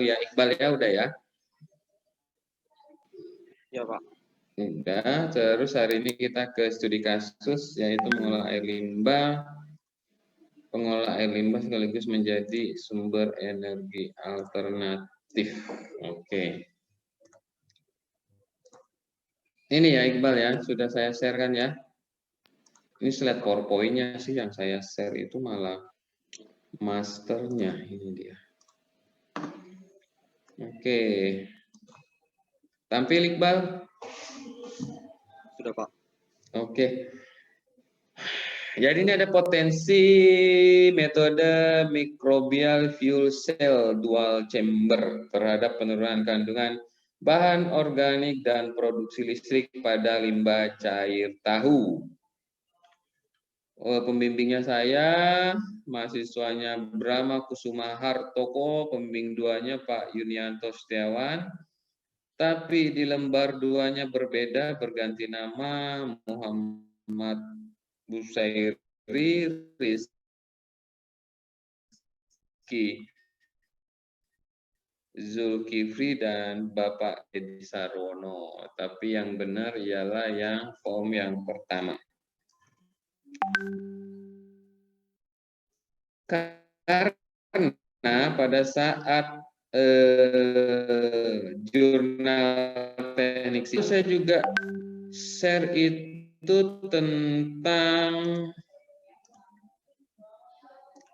ya Iqbal ya, udah ya? Ya Pak. Udah, terus hari ini kita ke studi kasus, yaitu mengolah air limbah. Pengolah air limbah sekaligus menjadi sumber energi alternatif. Oke. Ini ya Iqbal ya, sudah saya sharekan ya. Ini slide PowerPoint-nya sih yang saya share itu malah masternya, ini dia. Oke. Tampil Iqbal? Sudah Pak. Oke. Jadi ini ada potensi metode microbial fuel cell dual chamber terhadap penurunan kandungan bahan organik dan produksi listrik pada limbah cair tahu. Pembimbingnya saya, mahasiswanya Brahma Kusuma Hartoko, pembimbing duanya Pak Yunianto Setiawan. Tapi di lembar duanya berbeda, berganti nama Muhammad Busairi Rizky Zulkifli dan Bapak Edi Sarwono. Tapi yang benar ialah yang form yang pertama. Karena pada saat jurnal teknik itu saya juga share itu tentang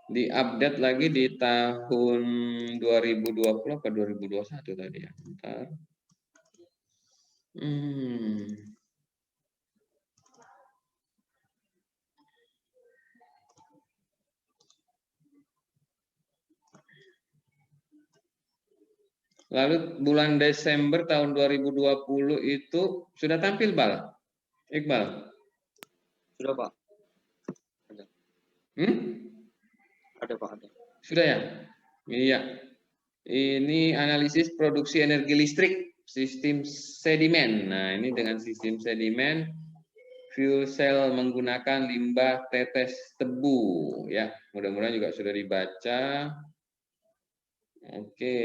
diupdate lagi di tahun 2020 atau 2021 tadi ya. Bentar. Lalu bulan Desember tahun 2020 itu sudah tampil Bal? Iqbal? Sudah Pak. Ada. Ada Pak, ada. Sudah ya? Iya. Ini analisis produksi energi listrik sistem sedimen. Nah, ini dengan sistem sedimen fuel cell menggunakan limbah tetes tebu ya. Mudah-mudahan juga sudah dibaca. Oke.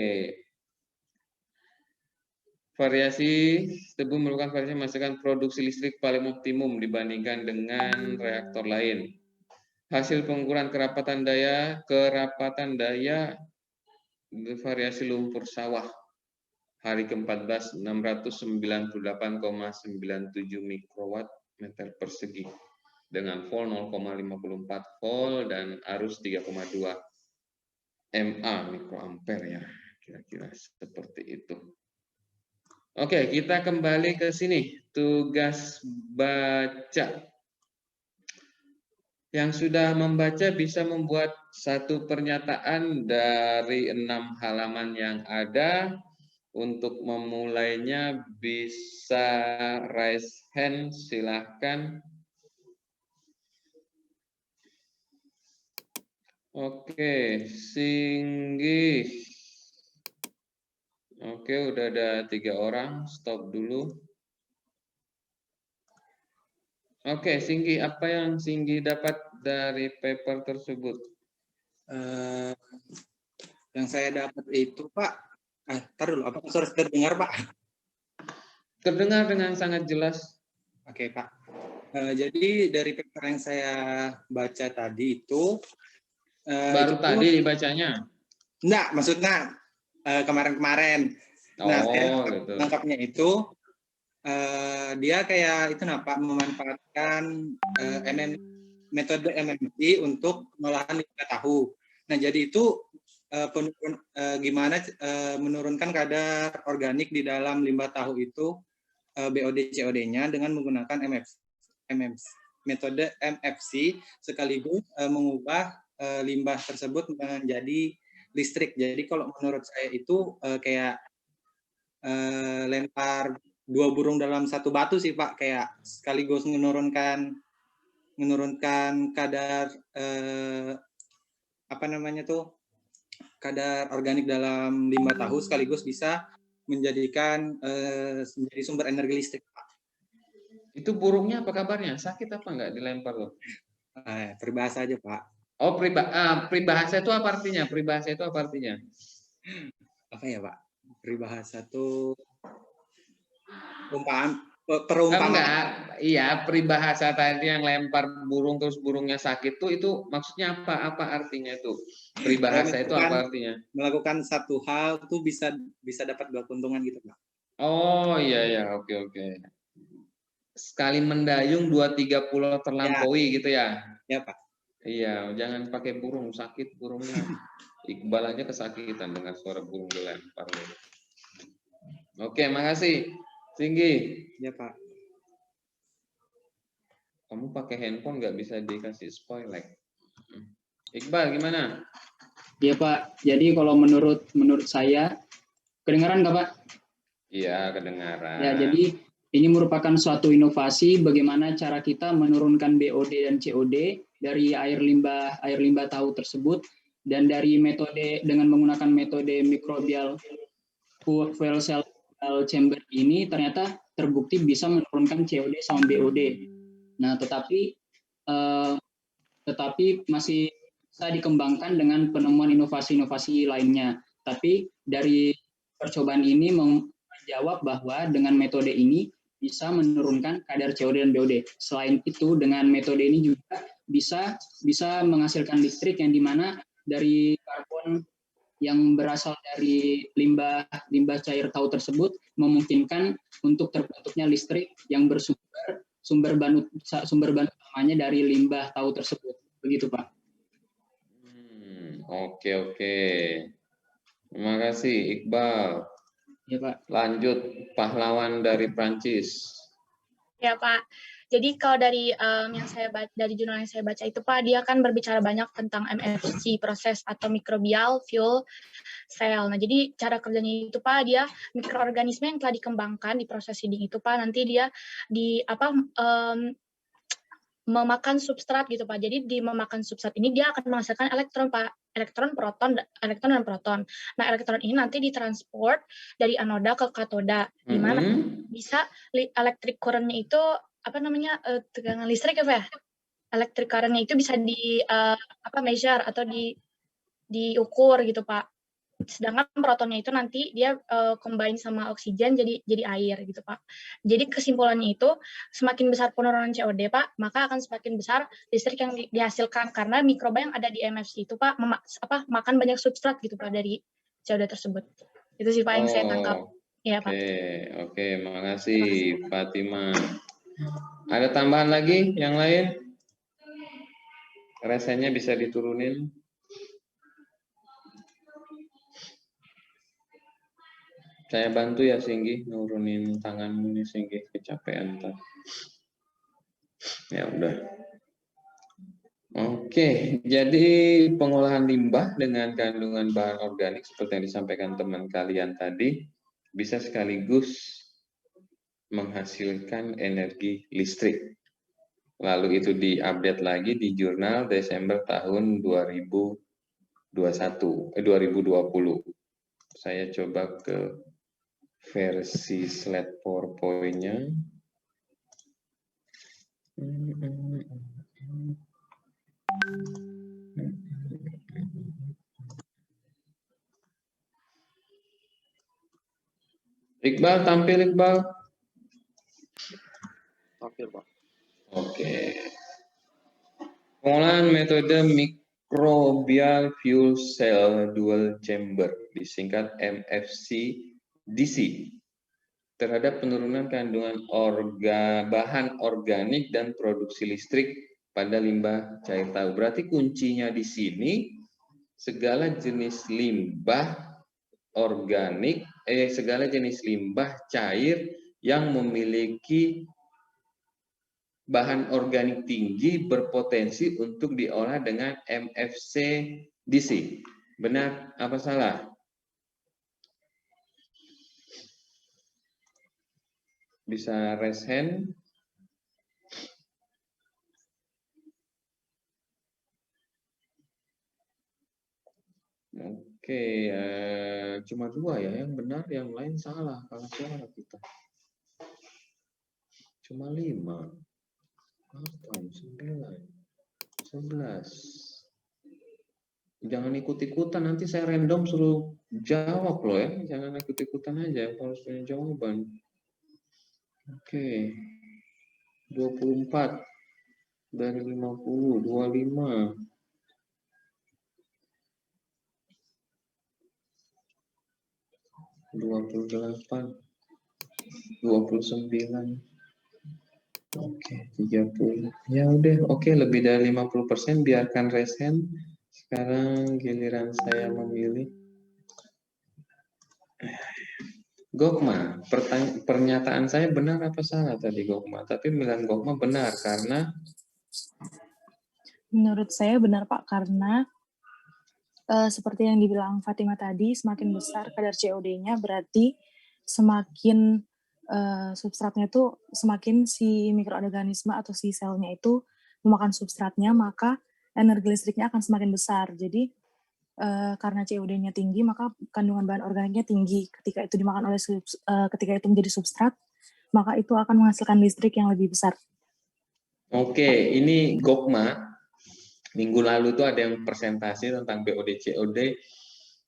Variasi tebu merupakan variasi menghasilkan produksi listrik paling optimum dibandingkan dengan reaktor lain. Hasil pengukuran kerapatan daya variasi lumpur sawah hari ke-14 698,97 mikrowatt meter persegi dengan volt 0,54 volt dan arus 3,2 mA mikroampere ya, kira-kira seperti itu. Oke, kita kembali ke sini. Tugas baca. Yang sudah membaca bisa membuat satu pernyataan dari 6 halaman yang ada. Untuk memulainya bisa raise hand, silahkan. Oke, Singgi. Oke, udah ada 3 orang, stop dulu. Oke, Singgi, apa yang Singgi dapat dari paper tersebut? Yang saya dapat itu, Pak, ntar dulu, apakah suara terdengar, Pak? Terdengar dengan sangat jelas. Oke, Pak. Jadi dari paper yang saya baca tadi itu, baru itu tadi dibacanya? Enggak, maksudnya kemarin-kemarin. Nah, saya gitu. Nangkapnya itu, dia kayak itu Pak, memanfaatkan metode MMC untuk pengolahan limbah tahu. Nah, jadi itu gimana menurunkan kadar organik di dalam limbah tahu itu BOD COD-nya dengan menggunakan metode MFC sekaligus mengubah limbah tersebut menjadi listrik. Jadi kalau menurut saya itu kayak lempar 2 burung dalam 1 batu sih Pak, kayak sekaligus menurunkan kadar kadar organik dalam limbah tahu sekaligus bisa menjadikan menjadi sumber energi listrik, Pak. Itu burungnya apa kabarnya? Sakit apa enggak dilempar loh? Peribahasa aja, Pak. Oh, peribahasa itu apa artinya? Peribahasa itu apa artinya? apa ya Pak? Peribahasa tuh perumpamaan Tahu perumpamaan. nggak? Iya, peribahasa tadi yang lempar burung terus burungnya sakit tuh itu maksudnya apa? Apa artinya itu? Peribahasa itu apa artinya? Melakukan satu hal tuh bisa dapat 2 keuntungan gitu Pak. Oh iya ya, oke. Sekali mendayung 2-3 pulau terlampaui gitu ya? Ya Pak. Iya, jangan pakai burung, sakit burungnya. Iqbal aja kesakitan dengan suara burung dilempar. Oke, makasih. Tinggi. Ya Pak. Kamu pakai handphone nggak bisa dikasih spoiler. Iqbal gimana? Iya Pak. Jadi kalau menurut saya, kedengaran nggak Pak? Iya, kedengaran. Ya, jadi ini merupakan suatu inovasi bagaimana cara kita menurunkan BOD dan COD dari air limbah tahu tersebut, dan dari metode dengan menggunakan metode mikrobial fuel cell chamber ini ternyata terbukti bisa menurunkan COD sama BOD. Nah, tetapi masih bisa dikembangkan dengan penemuan inovasi-inovasi lainnya. Tapi dari percobaan ini menjawab bahwa dengan metode ini bisa menurunkan kadar COD dan BOD. Selain itu, dengan metode ini juga bisa menghasilkan listrik yang dimana dari karbon yang berasal dari limbah cair tahu tersebut memungkinkan untuk terbentuknya listrik yang sumber bahan utamanya dari limbah tahu tersebut. Begitu Pak. Oke. Terima kasih Iqbal. Ya Pak. Lanjut pahlawan dari Prancis. Ya Pak. Jadi kalau dari dari jurnal yang saya baca itu Pak, dia kan berbicara banyak tentang MFC, proses atau microbial fuel cell. Nah, jadi cara kerjanya itu Pak, dia mikroorganisme yang telah dikembangkan di proses seeding itu Pak, nanti dia memakan substrat gitu Pak. Jadi di memakan substrat ini dia akan menghasilkan elektron Pak, elektron dan proton. Nah, elektron ini nanti ditransport dari anoda ke katoda, di mana bisa electric current-nya itu tegangan listrik ya Pak. Electric current-nya itu bisa measure atau diukur gitu Pak. Sedangkan protonnya itu nanti dia combine sama oksigen jadi air gitu Pak. Jadi kesimpulannya itu semakin besar penurunan COD Pak, maka akan semakin besar listrik yang dihasilkan karena mikroba yang ada di MFC itu Pak makan banyak substrat gitu Pak dari COD tersebut. Itu sih Pak yang saya tangkap. Ya Pak. Oke, makasih Fatima. Ada tambahan lagi yang lain? Rasanya bisa diturunin. Saya bantu ya Singgi, nurunin tanganmu nih Singgi, kecapean ntar. Ya udah. Oke, jadi pengolahan limbah dengan kandungan bahan organik seperti yang disampaikan teman kalian tadi bisa sekaligus menghasilkan energi listrik. Lalu itu diupdate lagi di jurnal Desember tahun 2020. Saya coba ke versi slide PowerPoint-nya. Iqbal, tampil Iqbal. Tampil Pak. Oke. Pengolahan metode microbial fuel cell dual chamber, disingkat MFC-DC, terhadap penurunan kandungan bahan organik dan produksi listrik pada limbah cair tahu. Berarti kuncinya di sini segala jenis limbah organik, segala jenis limbah cair yang memiliki bahan organik tinggi berpotensi untuk diolah dengan MFC-DC. Benar apa salah? Bisa raise hand. Oke, cuma 2 ya yang benar, yang lain salah. Kalah suara kita. Cuma 5. 8, 9, 11. Jangan ikut-ikutan, nanti saya random suruh jawab loh ya. Jangan ikut-ikutan aja, harus punya jawaban. Oke. 24 dari 50, 25. 28, 29. Oke, 30. Ya udah, oke, lebih dari 50%, biarkan resen. Sekarang giliran saya memilih. Gokma, pernyataan saya benar apa salah tadi Gokma? Tapi pemilihan Gokma benar karena Menurut saya benar Pak, karena seperti yang dibilang Fatima tadi, semakin besar kadar COD-nya berarti semakin substratnya itu semakin si mikroorganisme atau si selnya itu memakan substratnya, maka energi listriknya akan semakin besar. Jadi karena COD-nya tinggi, maka kandungan bahan organiknya tinggi. Ketika itu dimakan oleh ketika itu menjadi substrat, maka itu akan menghasilkan listrik yang lebih besar. Oke, ini Gokma. Minggu lalu tuh ada yang presentasi tentang BOD COD.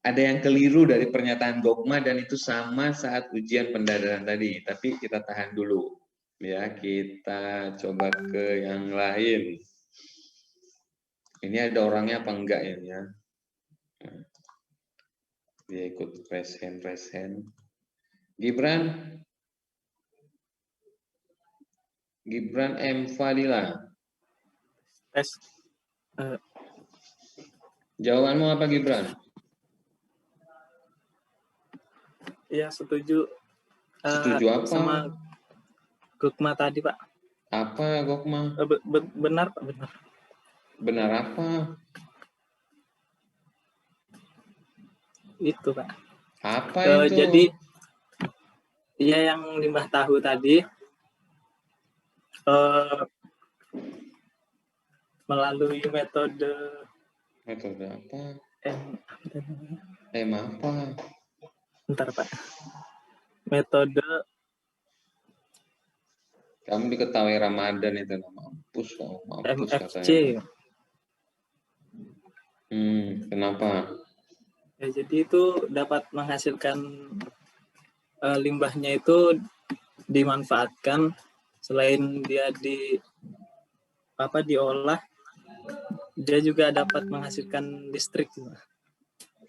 Ada yang keliru dari pernyataan Gokma dan itu sama saat ujian pendadaran tadi. Tapi kita tahan dulu. Ya, kita coba ke yang lain. Ini ada orangnya apa enggak ya? Dia ikut resen. Gibran M. Fadila. Tes. Jawabanmu apa Gibran? Iya, setuju. Setuju apa? Sama Gokma tadi, Pak. Apa Gokma? Benar, Pak, benar. Benar apa? Itu, Pak. Apa itu? Jadi, ya yang limbah tahu tadi, melalui metode apa? M apa? Bentar, Pak. Metode kamu diketahui Ramadan itu mampus MFC. Katanya. Kenapa? Ya, jadi itu dapat menghasilkan limbahnya itu dimanfaatkan, selain dia diolah, dia juga dapat menghasilkan listrik.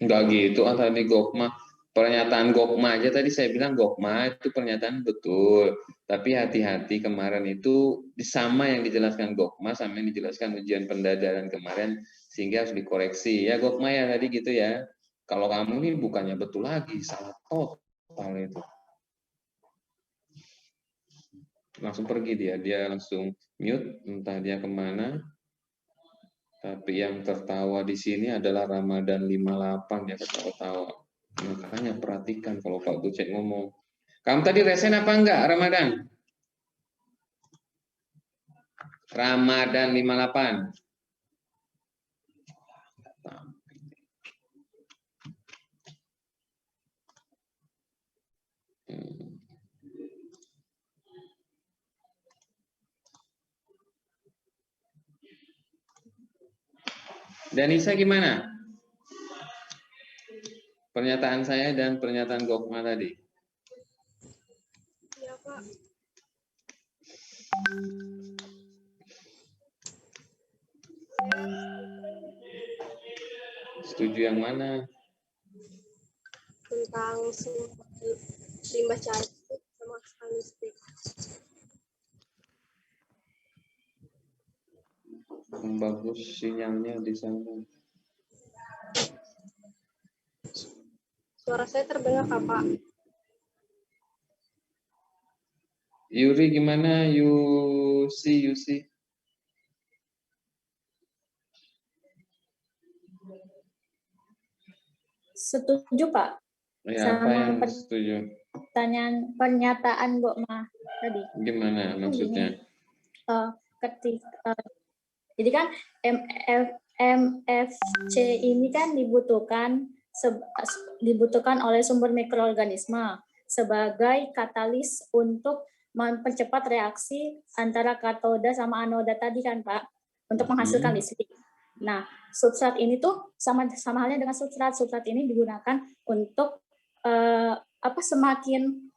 Enggak gitu tadi Gokma. Pernyataan Gokma aja tadi saya bilang Gokma itu pernyataan betul. Tapi hati-hati kemarin itu sama yang dijelaskan Gokma sama yang dijelaskan ujian pendadaran kemarin sehingga harus dikoreksi. Ya Gokma ya tadi gitu ya. Kalau kamu ini bukannya betul lagi, salah total itu. Langsung pergi dia langsung mute, entah dia kemana. Tapi yang tertawa di sini adalah Ramadan 58, dia ketawa-tawa. Makanya perhatikan kalau Pak Gucek ngomong. Kamu tadi resen apa enggak Ramadan? Ramadan 58. Danisa gimana? Pernyataan saya dan pernyataan Gokma tadi. Iya, Pak. Setuju yang mana? Tentang limbah cair sama listrik. Bagus sinyalnya di sana. Suara saya terdengar, Pak. Yuri gimana? Yusi. Setuju, Pak. Ya, apa yang setuju? Pernyataan Gokma tadi. Gimana maksudnya? Jadi kan MFC ini kan dibutuhkan oleh sumber mikroorganisme sebagai katalis untuk mempercepat reaksi antara katoda sama anoda tadi kan Pak, untuk menghasilkan listrik. Nah, substrat ini tuh sama halnya dengan substrat. Substrat ini digunakan untuk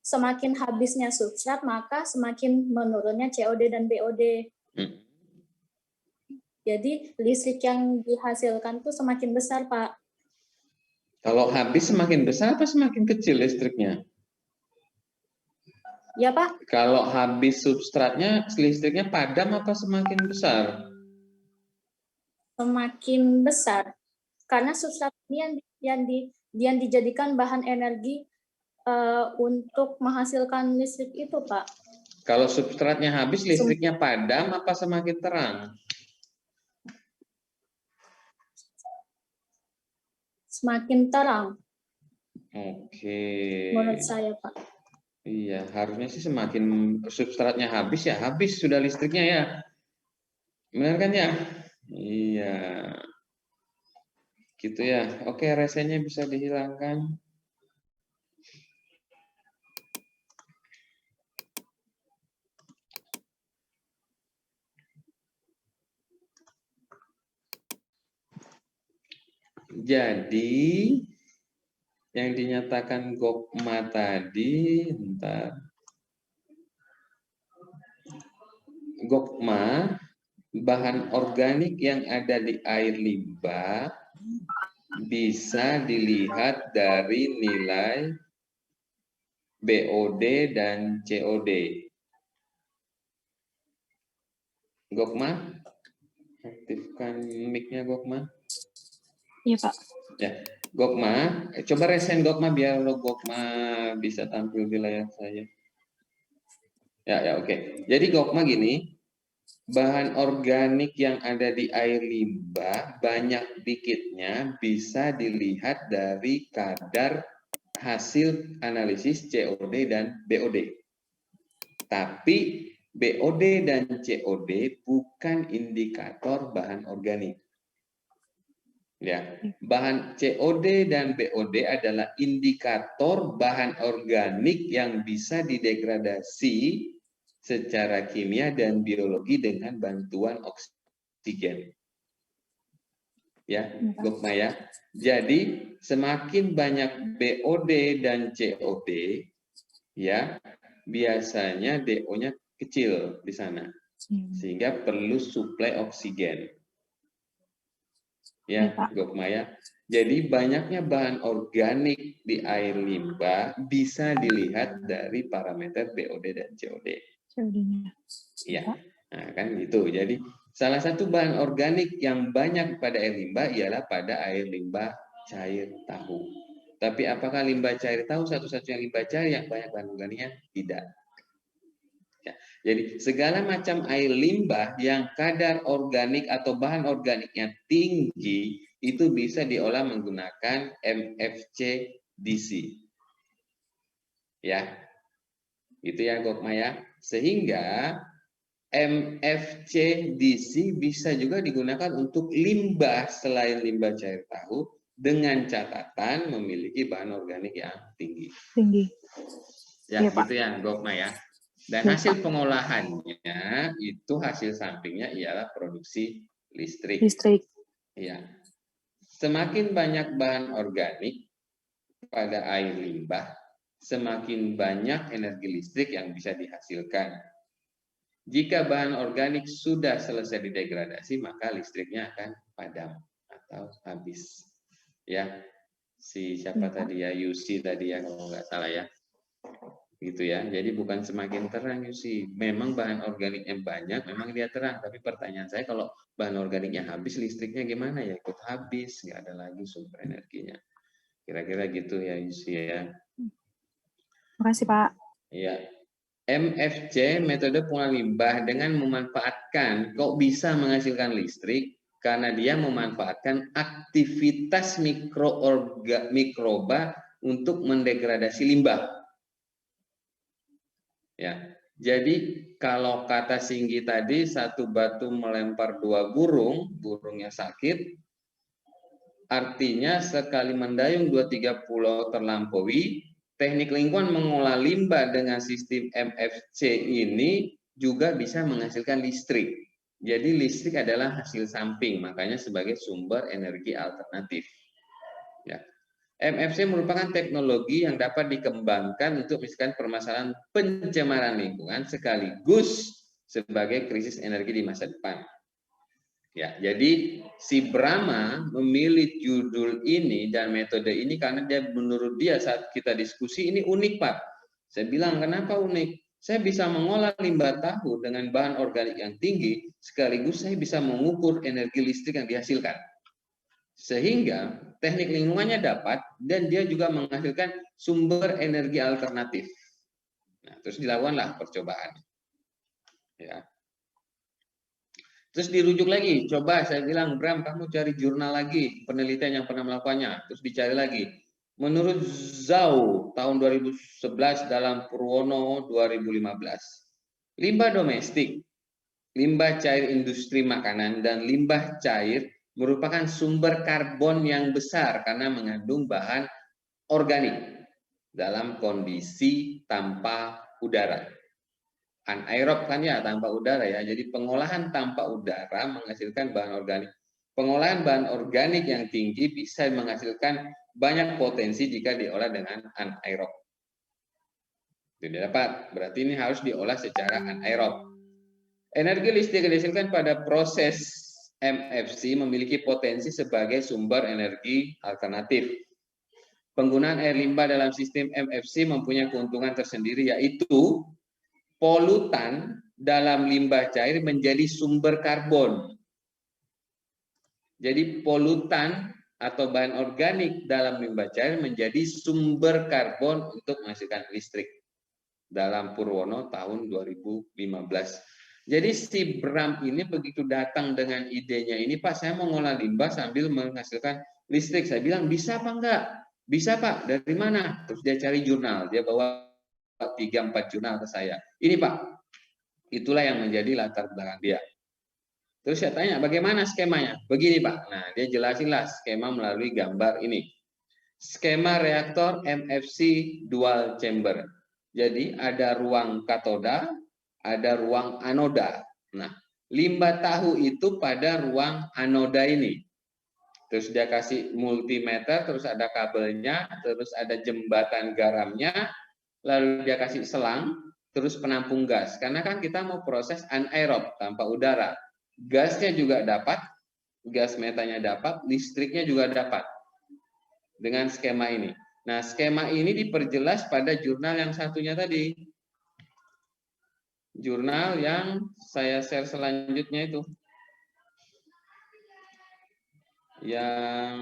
semakin habisnya substrat, maka semakin menurunnya COD dan BOD. Jadi listrik yang dihasilkan tuh semakin besar, Pak. Kalau habis semakin besar apa semakin kecil listriknya? Ya, Pak. Kalau habis substratnya, listriknya padam apa semakin besar? Semakin besar. Karena substrat ini yang dijadikan bahan energi untuk menghasilkan listrik itu, Pak. Kalau substratnya habis, listriknya padam apa semakin terang? Semakin terang. Oke. Menurut saya, Pak. Iya, harusnya sih semakin substratnya habis ya habis sudah listriknya ya. Benar kan ya? Iya. Gitu ya. Oke, resenya bisa dihilangkan. Jadi yang dinyatakan Gokma tadi, bentar. Gokma, bahan organik yang ada di air limbah bisa dilihat dari nilai BOD dan COD. Gokma, aktifkan mic-nya Gokma. Iya, Pak. Ya, Gokma, coba resen Gokma biar lo Gokma bisa tampil di layar saya. Ya, oke. Jadi Gokma gini, bahan organik yang ada di air limbah banyak dikitnya bisa dilihat dari kadar hasil analisis COD dan BOD. Tapi BOD dan COD bukan indikator bahan organik. Ya, bahan COD dan BOD adalah indikator bahan organik yang bisa didegradasi secara kimia dan biologi dengan bantuan oksigen. Ya, Gokma ya. Jadi semakin banyak BOD dan COD, ya biasanya DO-nya kecil di sana, sehingga perlu suplai oksigen. Ya, Gokma ya. Jadi banyaknya bahan organik di air limbah bisa dilihat dari parameter BOD dan COD. Iya, nah, kan gitu. Jadi salah satu bahan organik yang banyak pada air limbah ialah pada air limbah cair tahu. Tapi apakah limbah cair tahu satu-satunya limbah cair yang banyak bahan organiknya? Tidak. Ya, jadi segala macam air limbah yang kadar organik atau bahan organiknya tinggi itu bisa diolah menggunakan MFC DC. Ya, itu ya Gokma ya. Sehingga MFC DC bisa juga digunakan untuk limbah selain limbah cair tahu dengan catatan memiliki bahan organik yang tinggi. Ya, ya gitu ya Gokma ya. Dan hasil pengolahannya itu hasil sampingnya ialah produksi listrik. Ya. Semakin banyak bahan organik pada air limbah, semakin banyak energi listrik yang bisa dihasilkan. Jika bahan organik sudah selesai didegradasi, maka listriknya akan padam atau habis. Ya, siapa tadi ya, Yusi tadi ya kalau nggak salah ya. Gitu ya. Jadi bukan semakin terang Yusi. Memang bahan organiknya banyak, memang dia terang. Tapi pertanyaan saya kalau bahan organiknya habis, listriknya gimana ya? Ikut habis, nggak ada lagi sumber energinya. Kira-kira gitu ya Yusi ya. Makasih Pak. Iya. MFC, metode pengolahan limbah dengan memanfaatkan, kok bisa menghasilkan listrik? Karena dia memanfaatkan aktivitas mikroba untuk mendegradasi limbah. Ya, jadi kalau kata Singgi tadi, satu batu melempar dua burung, burungnya sakit, artinya sekali mendayung 2-3 pulau terlampaui. Teknik lingkungan mengolah limbah dengan sistem MFC ini juga bisa menghasilkan listrik. Jadi listrik adalah hasil samping, makanya sebagai sumber energi alternatif. Ya. MFC merupakan teknologi yang dapat dikembangkan untuk misalkan permasalahan pencemaran lingkungan sekaligus sebagai krisis energi di masa depan. Ya, jadi si Brahma memilih judul ini dan metode ini karena dia menurut dia saat kita diskusi ini unik, Pak. Saya bilang kenapa unik? Saya bisa mengolah limbah tahu dengan bahan organik yang tinggi, sekaligus saya bisa mengukur energi listrik yang dihasilkan. Sehingga teknik lingkungannya dapat dan dia juga menghasilkan sumber energi alternatif. Nah, terus dilakukanlah percobaan. Ya. Terus dirujuk lagi, coba saya bilang, Bram, kamu cari jurnal lagi, penelitian yang pernah melakukannya. Terus dicari lagi. Menurut Zhao, tahun 2011 dalam Purwono 2015, limbah domestik, limbah cair industri makanan, dan limbah cair merupakan sumber karbon yang besar karena mengandung bahan organik dalam kondisi tanpa udara. Anaerob kan ya, tanpa udara ya. Jadi pengolahan tanpa udara menghasilkan bahan organik. Pengolahan bahan organik yang tinggi bisa menghasilkan banyak potensi jika diolah dengan anaerob. Tidak dapat, berarti ini harus diolah secara anaerob. Energi listrik yang dihasilkan pada proses MFC memiliki potensi sebagai sumber energi alternatif. Penggunaan air limbah dalam sistem MFC mempunyai keuntungan tersendiri, yaitu polutan dalam limbah cair menjadi sumber karbon. Jadi polutan atau bahan organik dalam limbah cair menjadi sumber karbon untuk menghasilkan listrik dalam Purwono tahun 2015. Jadi si Bram ini begitu datang dengan idenya ini, Pak, saya mau ngolah limbah sambil menghasilkan listrik. Saya bilang, bisa apa enggak? Bisa, Pak. Dari mana? Terus dia cari jurnal. Dia bawa 3-4 jurnal ke saya. Ini, Pak. Itulah yang menjadi latar belakang dia. Terus saya tanya, bagaimana skemanya? Begini, Pak. Nah, dia jelasinlah skema melalui gambar ini. Skema reaktor MFC dual chamber. Jadi ada ruang katoda, ada ruang anoda. Nah, limbah tahu itu pada ruang anoda ini. Terus dia kasih multimeter, terus ada kabelnya, terus ada jembatan garamnya, lalu dia kasih selang, terus penampung gas. Karena kan kita mau proses anaerob tanpa udara. Gasnya juga dapat, gas metanya dapat, listriknya juga dapat dengan skema ini. Nah, skema ini diperjelas pada jurnal yang satunya tadi. Jurnal yang saya share selanjutnya itu. Yang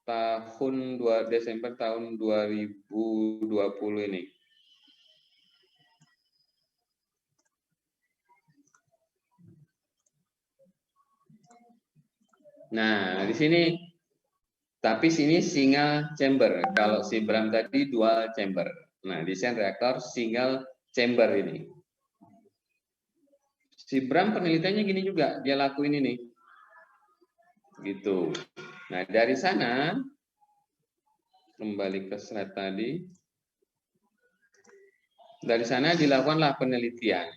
tahun 2 Desember tahun 2020 ini. Nah, di sini, tapi sini single chamber. Kalau si Bram tadi dual chamber. Nah, desain reaktor single chamber ini. Si Bram penelitiannya gini juga, dia lakuin ini. Gitu. Nah, dari sana, kembali ke slide tadi. Dari sana dilakukanlah penelitian.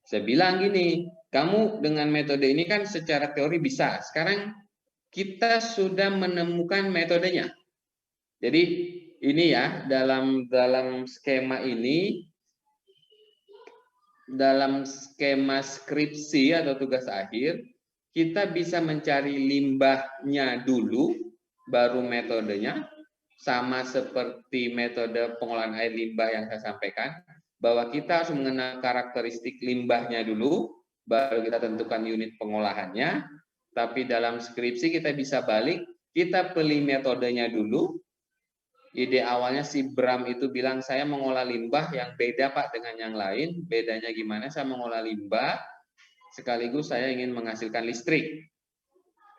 Saya bilang gini, kamu dengan metode ini kan secara teori bisa. Sekarang kita sudah menemukan metodenya. Jadi ini ya, dalam skema ini, dalam skema skripsi atau tugas akhir, kita bisa mencari limbahnya dulu, baru metodenya. Sama seperti metode pengolahan air limbah yang saya sampaikan, bahwa kita harus mengenal karakteristik limbahnya dulu, baru kita tentukan unit pengolahannya. Tapi dalam skripsi kita bisa balik, kita pilih metodenya dulu. Ide awalnya si Bram itu bilang, saya mengolah limbah yang beda Pak dengan yang lain. Bedanya gimana? Saya mengolah limbah, sekaligus saya ingin menghasilkan listrik.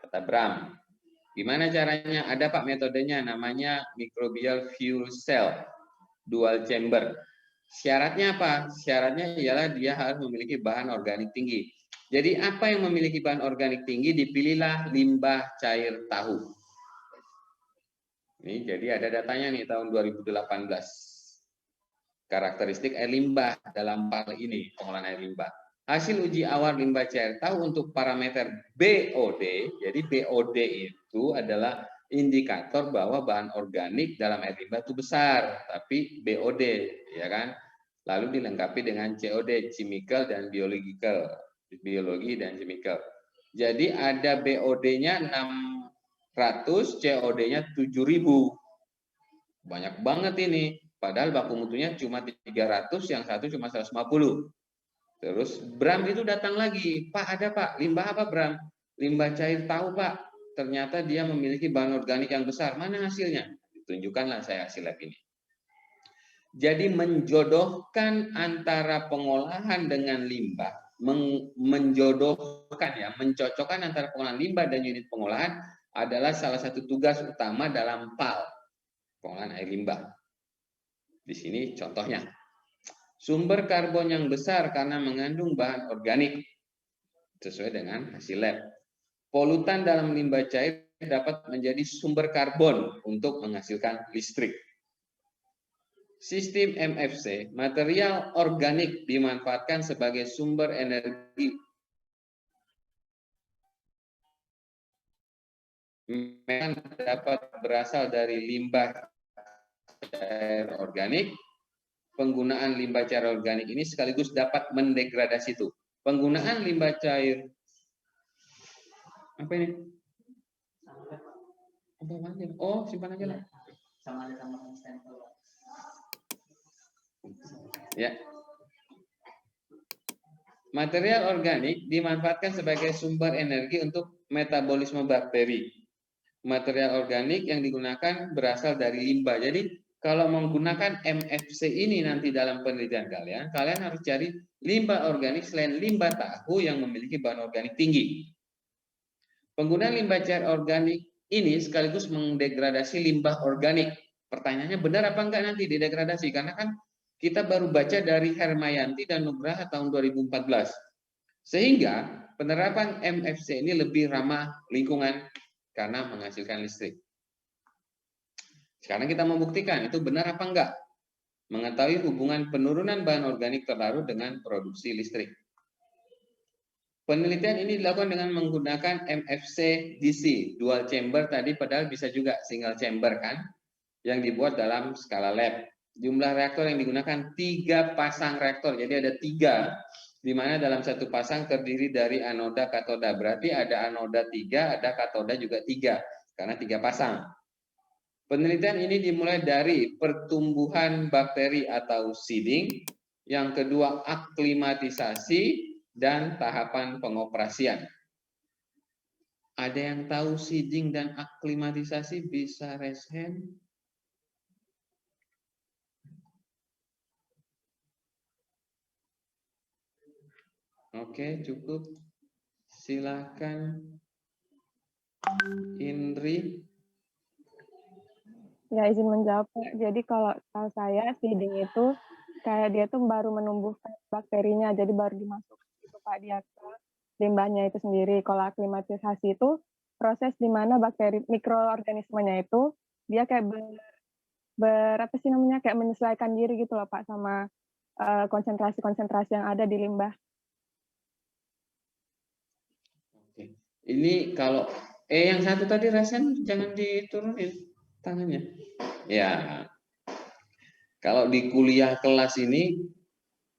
Kata Bram. Gimana caranya? Ada Pak metodenya, namanya microbial fuel cell dual chamber. Syaratnya apa? Syaratnya ialah dia harus memiliki bahan organik tinggi. Jadi apa yang memiliki bahan organik tinggi? Dipilihlah limbah cair tahu. Ini jadi ada datanya nih tahun 2018. karakteristik air limbah dalam hal ini, pengolahan air limbah. Hasil uji awal limbah cair tahu untuk parameter BOD, jadi BOD itu adalah indikator bahwa bahan organik dalam air limbah itu besar, tapi BOD, ya kan? Lalu dilengkapi dengan COD, chemical dan biological, biologi dan chemical. Jadi ada BOD-nya 600, COD-nya 7.000. Banyak banget ini. Padahal baku mutunya cuma 300, yang satu cuma 150. Terus Bram itu datang lagi, Pak ada Pak, limbah apa Bram? Limbah cair tahu Pak, ternyata dia memiliki bahan organik yang besar. Mana hasilnya? Tunjukkanlah saya hasil lab ini. Jadi menjodohkan antara pengolahan dengan limbah, menjodohkan ya, mencocokkan antara pengolahan limbah dan unit pengolahan adalah salah satu tugas utama dalam PAL, pengolahan air limbah. Di sini contohnya. Sumber karbon yang besar karena mengandung bahan organik sesuai dengan hasil lab. Polutan dalam limbah cair dapat menjadi sumber karbon untuk menghasilkan listrik. Sistem MFC, material organik dimanfaatkan sebagai sumber energi. Memang dapat berasal dari limbah cair organik. Penggunaan limbah cair organik ini sekaligus dapat mendegradasi itu. Penggunaan limbah cair apa ini? Oh, simpan aja lah. Ya. Material organik dimanfaatkan sebagai sumber energi untuk metabolisme bakteri. Material organik yang digunakan berasal dari limbah. Jadi kalau menggunakan MFC ini nanti dalam penelitian kalian, kalian harus cari limbah organik selain limbah tahu yang memiliki bahan organik tinggi. Penggunaan limbah cair organik ini sekaligus mendegradasi limbah organik. Pertanyaannya benar apa enggak nanti didegradasi? Karena kan kita baru baca dari Hermayanti dan Nugraha tahun 2014. Sehingga penerapan MFC ini lebih ramah lingkungan karena menghasilkan listrik. Sekarang kita membuktikan itu benar apa enggak. Mengetahui hubungan penurunan bahan organik terlarut dengan produksi listrik. Penelitian ini dilakukan dengan menggunakan MFC DC, dual chamber tadi, padahal bisa juga single chamber kan, yang dibuat dalam skala lab. Jumlah reaktor yang digunakan 3 pasang reaktor, jadi ada 3, di mana dalam satu pasang terdiri dari anoda katoda. Berarti ada anoda 3, ada katoda juga 3, karena 3 pasang. Penelitian ini dimulai dari pertumbuhan bakteri atau seeding, yang kedua aklimatisasi, dan tahapan pengoperasian. Ada yang tahu seeding dan aklimatisasi bisa raise hand? Oke, cukup. Silakan Indri. Ya, izin menjawab. Jadi kalau tahu saya seeding itu kayak dia tuh baru menumbuhkan bakterinya, jadi baru dimasukkan itu Pak dia ke limbahnya itu sendiri. Kalau aklimatisasi itu proses di mana bakteri mikroorganismenya itu dia kayak apa sih namanya, kayak menyesuaikan diri gitu loh Pak sama konsentrasi-konsentrasi yang ada di limbah. Oke. Ini kalau yang satu tadi Rasen jangan diturunin tangannya. Ya. Kalau di kuliah kelas ini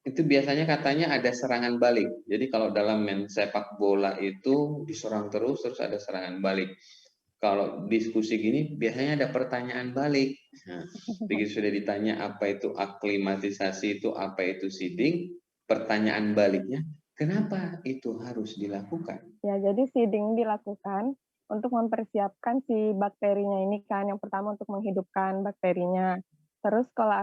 itu biasanya katanya ada serangan balik. Jadi kalau dalam main sepak bola itu diserang terus ada serangan balik. Kalau diskusi gini biasanya ada pertanyaan balik. Nah, begitu sudah ditanya apa itu aklimatisasi, itu apa itu seeding, pertanyaan baliknya, kenapa itu harus dilakukan? Ya, jadi seeding dilakukan untuk mempersiapkan si bakterinya ini kan. Yang pertama untuk menghidupkan bakterinya. Terus kalau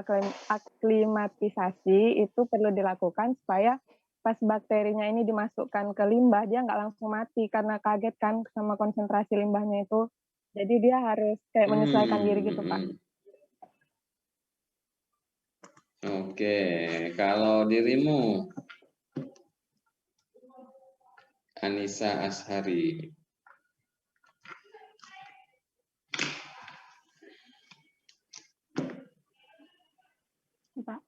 aklimatisasi itu perlu dilakukan supaya pas bakterinya ini dimasukkan ke limbah, dia nggak langsung mati karena kaget kan sama konsentrasi limbahnya itu. Jadi dia harus kayak menyesuaikan diri gitu, Pak. Oke, kalau dirimu, Anissa Ashari. Pak.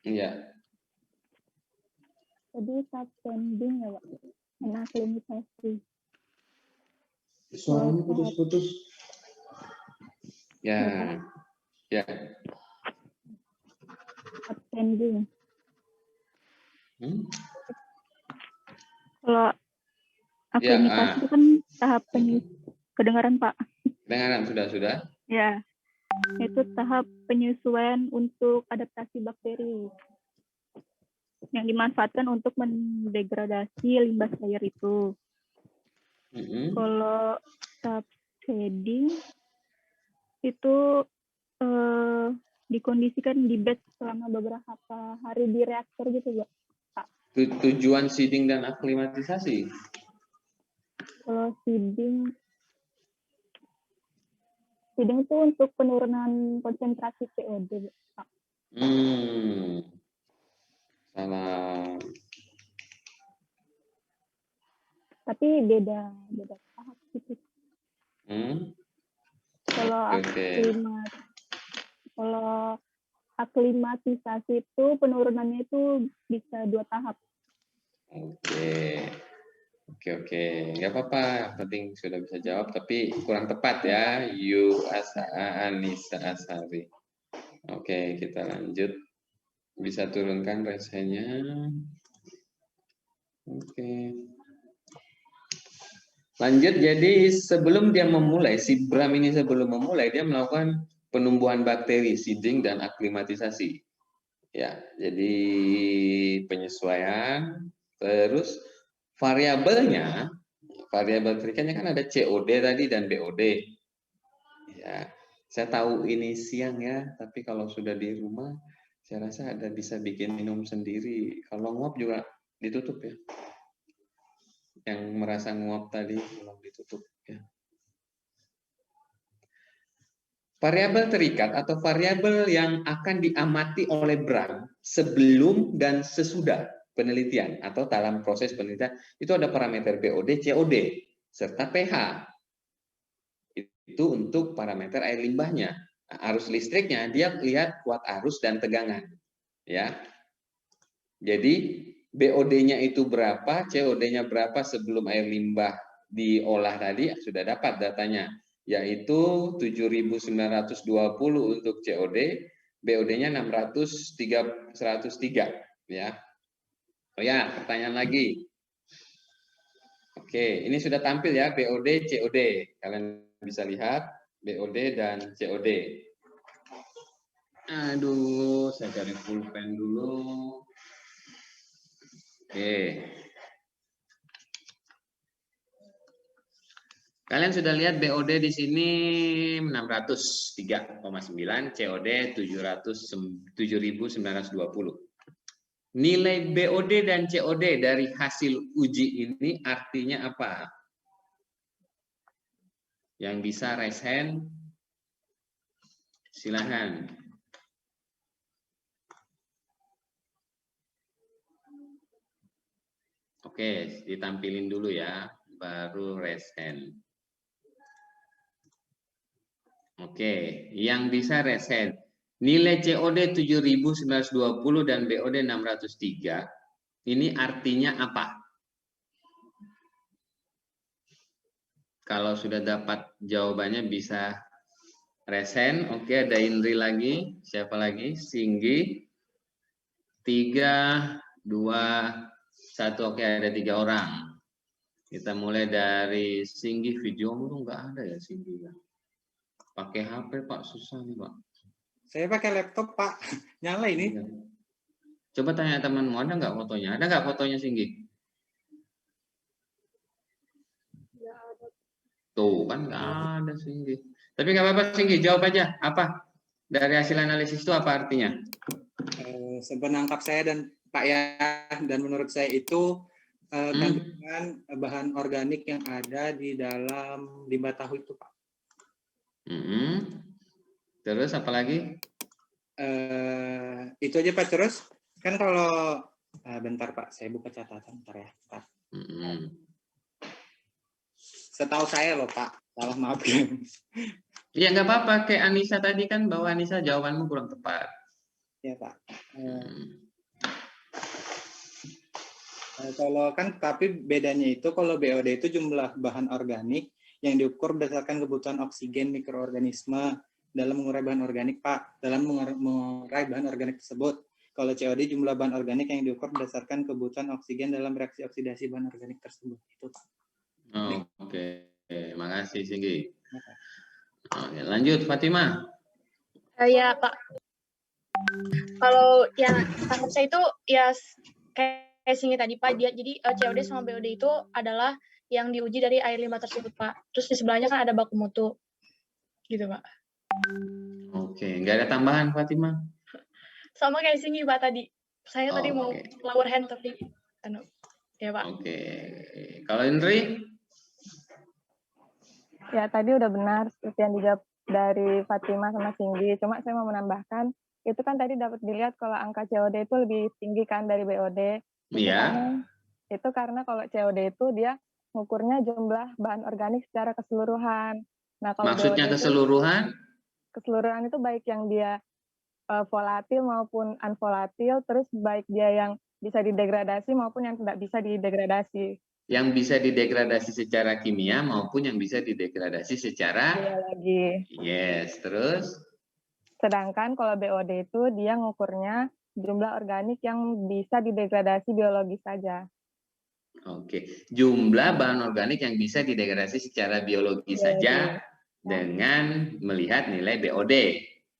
Iya. Jadi subtending ya Pak, aklimatasi. Suaranya putus-putus. Ya, ya. Subtending. Hmm? Kalau aklimatasi itu kan tahap kedengaran Pak. Kedengaran sudah. Ya, itu tahap penyesuaian untuk adaptasi bakteri yang dimanfaatkan untuk mendegradasi limbah cair itu. Kalau subshading itu dikondisikan di batch selama beberapa hari di reaktor gitu Pak. Tujuan seeding dan aklimatisasi? Kalau seeding itu untuk penurunan konsentrasi CO2 Pak. Salah. Tapi beda tahap gitu. Kalau aklimatisasi itu penurunannya itu bisa 2 tahap. Oke, nggak apa-apa. Yang penting sudah bisa jawab, tapi kurang tepat ya. Anissa Asari. Oke, kita lanjut. Bisa turunkan resenya. Oke. Lanjut, jadi sebelum dia memulai, si Bram ini sebelum memulai, dia melakukan penumbuhan bakteri, seeding, dan aklimatisasi. Ya, jadi penyesuaian, terus variabel triknya kan ada COD tadi dan BOD. Ya, saya tahu ini siang ya, tapi kalau sudah di rumah, saya rasa ada bisa bikin minum sendiri. Kalau nguap juga ditutup ya. Yang merasa nguap tadi belum ditutup ya. Variabel terikat atau variabel yang akan diamati oleh Bram sebelum dan sesudah penelitian atau dalam proses penelitian itu ada parameter BOD, COD serta pH. Itu untuk parameter air limbahnya. Nah, arus listriknya dia lihat kuat arus dan tegangan. Ya. Jadi BOD-nya itu berapa, COD-nya berapa sebelum air limbah diolah tadi sudah dapat datanya, yaitu 7.920 untuk COD, BOD-nya 103 ya. Oh ya, pertanyaan lagi. Oke, ini sudah tampil ya BOD, COD. Kalian bisa lihat BOD dan COD. Aduh, saya cari pulpen dulu. Oke. Kalian sudah lihat BOD di sini 603,9, COD 7.920. Nilai BOD dan COD dari hasil uji ini artinya apa? Yang bisa raise hand, silahkan. Oke, ditampilin dulu ya, baru raise hand. Oke, yang bisa raise hand. Nilai COD 7.920 dan BOD 603, ini artinya apa? Kalau sudah dapat jawabannya bisa raise hand. Oke, ada Indri lagi. Siapa lagi? Singgi. 3, 2, 1. Oke, ada 3 orang. Kita mulai dari Singgi. Video nggak ada ya Singgi ya? Pakai HP Pak, susah nih Pak. Saya pakai laptop Pak, nyala ini. Coba tanya temanmu, ada nggak fotonya? Ada nggak fotonya Singgi? Tuh kan nggak ada Singgi. Tapi nggak apa-apa Singgi, jawab aja. Apa dari hasil analisis itu apa artinya? Sepenangkap saya dan Pak ya, dan menurut saya itu kandungan bahan organik yang ada di dalam limbah tahu itu Pak. Terus apa lagi? Itu aja Pak. Terus kan kalau bentar Pak, saya buka catatan bentar ya Pak. Setahu saya loh Pak, salah maaf ya. Iya nggak apa-apa, kayak Anissa tadi kan bahwa Anissa jawabanmu kurang tepat. Ya Pak. Kalau kan tapi bedanya itu kalau BOD itu jumlah bahan organik yang diukur berdasarkan kebutuhan oksigen mikroorganisme dalam mengurai bahan organik Pak, dalam mengurai bahan organik tersebut. Kalau COD jumlah bahan organik yang diukur berdasarkan kebutuhan oksigen dalam reaksi oksidasi bahan organik tersebut. Itu Pak. Oke, makasih Singgi. Oke, lanjut Fatima. Ya Pak. Kalau yang tangkap saya itu ya kayak Singgi tadi Pak, jadi COD sama BOD itu adalah yang diuji dari air limbah tersebut Pak. Terus di sebelahnya kan ada baku mutu, gitu Pak. Oke, nggak ada tambahan Fatima? Sama kayak Singgi Pak tadi. Saya tadi mau lower hand tapi, ya Pak. Oke, kalau Indri? Ya tadi udah benar seperti yang dijawab dari Fatima sama Singgi. Cuma saya mau menambahkan, itu kan tadi dapat dilihat kalau angka COD itu lebih tinggi kan dari BOD. Iya. Itu karena kalau COD itu dia mengukurnya jumlah bahan organik secara keseluruhan. Nah, kalau maksudnya BOD keseluruhan? Keseluruhan itu baik yang dia volatil maupun unvolatil, terus baik dia yang bisa didegradasi maupun yang tidak bisa didegradasi. Yang bisa didegradasi secara kimia maupun yang bisa didegradasi secara biologi. Yes, terus? Sedangkan kalau BOD itu dia ngukurnya jumlah organik yang bisa didegradasi biologi saja. Oke, jumlah bahan organik yang bisa didegradasi secara biologi saja dengan melihat nilai BOD.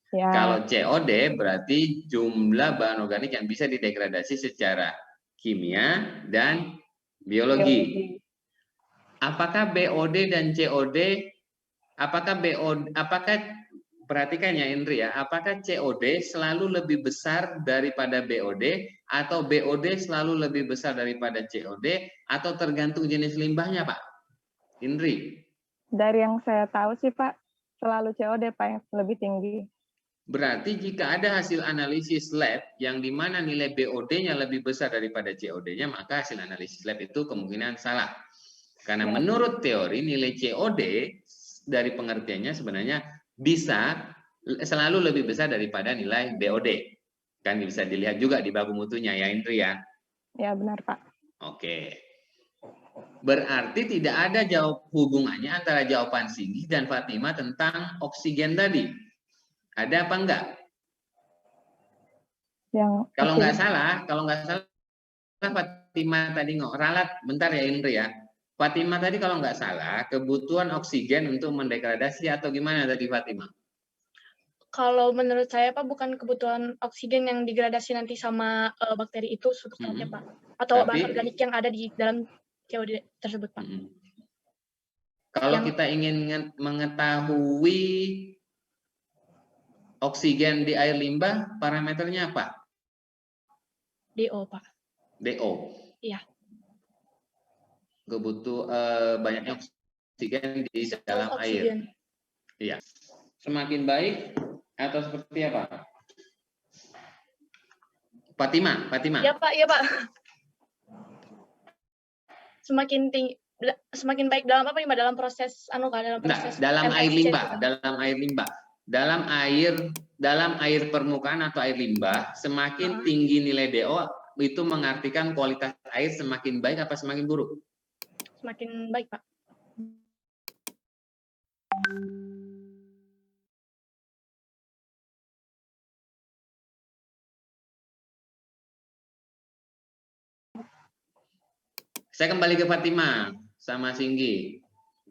Ya. Kalau COD berarti jumlah bahan organik yang bisa didegradasi secara kimia dan biologi. Apakah BOD dan COD, apakah perhatikan ya Indri ya, apakah COD selalu lebih besar daripada BOD atau BOD selalu lebih besar daripada COD atau tergantung jenis limbahnya Pak? Indri? Dari yang saya tahu sih Pak, selalu COD Pak yang lebih tinggi. Berarti jika ada hasil analisis lab yang dimana nilai BOD-nya lebih besar daripada COD-nya, maka hasil analisis lab itu kemungkinan salah. Karena menurut teori nilai COD dari pengertiannya sebenarnya bisa selalu lebih besar daripada nilai BOD. Kan bisa dilihat juga di baku mutunya ya Indri ya? Ya benar Pak. Oke. Berarti tidak ada hubungannya antara jawaban Singgi dan Fatima tentang oksigen tadi. Ada apa enggak? Kalau nggak salah Fatima tadi ralat, bentar ya Indri ya. Fatima tadi kalau nggak salah kebutuhan oksigen untuk mendegradasi atau gimana tadi Fatima? Kalau menurut saya Pak bukan kebutuhan oksigen yang degradasi nanti sama bakteri itu substratnya Pak, atau bahan organik yang ada di dalam COD tersebut Pak. Kalau kita ingin mengetahui oksigen di air limbah, parameternya apa? DO, Pak. DO? Iya. Banyaknya oksigen di dalam air. Iya. Semakin baik atau seperti apa? Fatima. Iya, Pak. Iya, Pak. Semakin tinggi, semakin baik dalam apa nih, Mbak? Dalam proses dalam proses dalam air limbah, dalam air permukaan atau air limbah, semakin tinggi nilai DO itu mengartikan kualitas air semakin baik apa semakin buruk? Semakin baik, Pak. Saya kembali ke Fatima sama Singgi.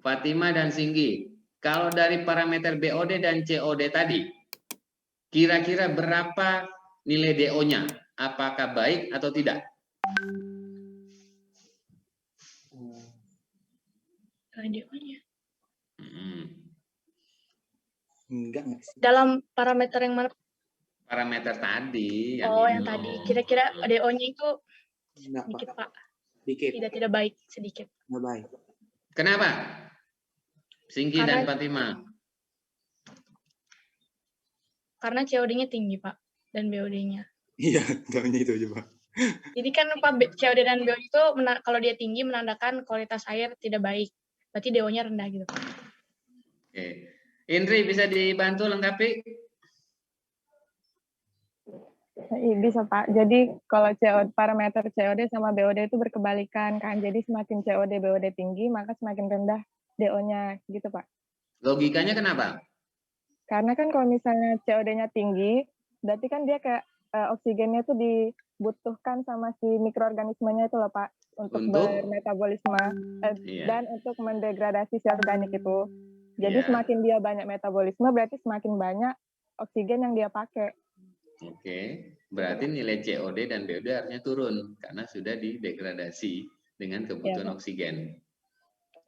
Fatima dan Singgi, kalau dari parameter BOD dan COD tadi, kira-kira berapa nilai DO-nya? Apakah baik atau tidak? DO-nya. Enggak sih. Dalam parameter yang mana? Parameter tadi. Yang tadi. Kira-kira DO-nya itu sedikit, Pak. Sedikit. Tidak baik, sedikit. Tidak baik. Kenapa? Singgi dan Fatima. Karena COD-nya tinggi, Pak, dan BOD-nya. Iya, tahunya itu aja, Pak. Jadi kan Pak, COD dan BOD itu kalau dia tinggi menandakan kualitas air tidak baik. Berarti DO-nya rendah gitu, Pak. Oke. Indri bisa dibantu lengkapi? Bisa Pak. Jadi kalau parameter COD sama BOD itu berkebalikan kan. Jadi semakin COD BOD tinggi, maka semakin rendah DO-nya gitu Pak. Logikanya kenapa? Karena kan kalau misalnya COD-nya tinggi, berarti kan dia kayak oksigennya itu dibutuhkan sama si mikroorganismenya itu loh Pak untuk bermetabolisme dan untuk mendegradasi si organik itu. Jadi semakin dia banyak metabolisme, berarti semakin banyak oksigen yang dia pakai. Oke, berarti nilai COD dan BOD harusnya turun karena sudah didegradasi dengan kebutuhan oksigen.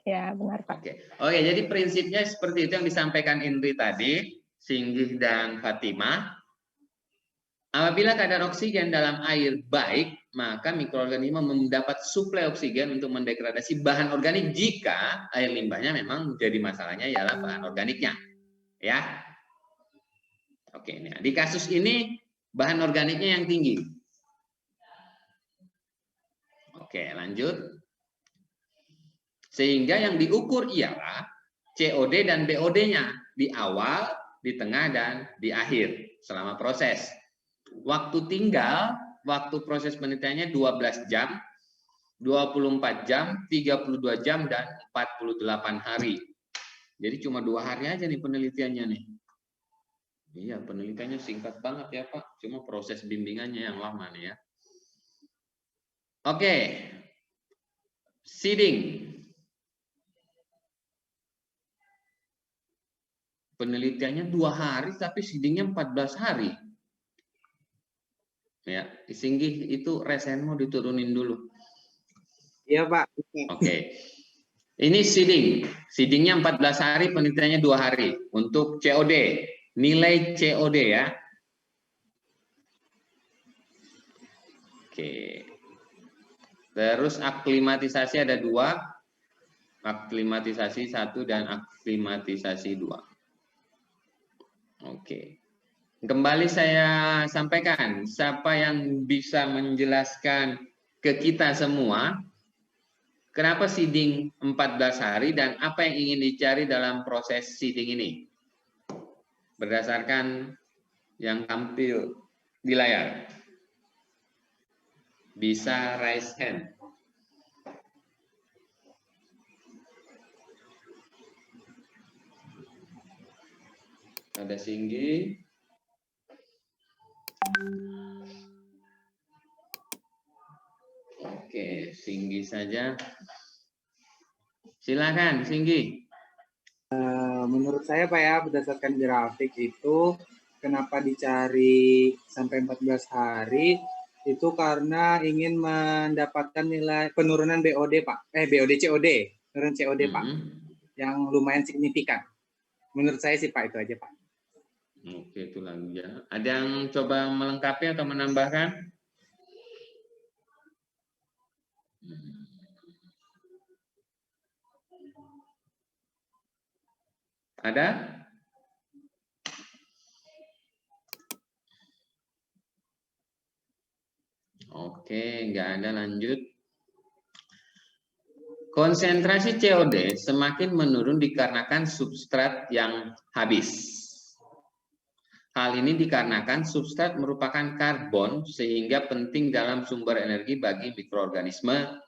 Ya, benar Pak. Oke, jadi prinsipnya seperti itu yang disampaikan Indri tadi, Singgih dan Fatimah. Apabila kadar oksigen dalam air baik, maka mikroorganisme mendapat suplai oksigen untuk mendegradasi bahan organik jika air limbahnya memang jadi masalahnya ialah bahan organiknya. Ya. Oke, nah, di kasus ini bahan organiknya yang tinggi. Oke, lanjut. Sehingga yang diukur ialah COD dan BOD-nya di awal, di tengah, dan di akhir selama proses. Waktu tinggal, waktu proses penelitiannya 12 jam, 24 jam, 32 jam, dan 48 hari. Jadi cuma 2 hari aja nih penelitiannya nih. Iya, penelitiannya singkat banget ya Pak. Cuma proses bimbingannya yang lama nih ya. Oke. Seeding. Penelitiannya 2 hari, tapi seedingnya 14 hari. Ya, Singgih itu resenmu diturunin dulu. Iya Pak. Oke. Ini seeding. Seedingnya 14 hari, penelitiannya 2 hari. Untuk COD. Nilai COD ya. Oke. Terus aklimatisasi ada 2. Aklimatisasi 1 dan aklimatisasi 2. Oke. Kembali saya sampaikan, siapa yang bisa menjelaskan ke kita semua kenapa seeding 14 hari dan apa yang ingin dicari dalam proses seeding ini? Berdasarkan yang tampil di layar. Bisa raise hand. Ada Singgi. Oke, Singgi saja. Silakan, Singgi. Menurut saya Pak ya, berdasarkan grafik itu, kenapa dicari sampai 14 hari, itu karena ingin mendapatkan nilai penurunan BOD Pak. BOD COD, penurunan COD Pak, yang lumayan signifikan. Menurut saya sih Pak, itu aja Pak. Oke, itu lagi ya. Ada yang coba melengkapi atau menambahkan? Ada? Oke, nggak ada, lanjut. Konsentrasi COD semakin menurun dikarenakan substrat yang habis. Hal ini dikarenakan substrat merupakan karbon sehingga penting dalam sumber energi bagi mikroorganisme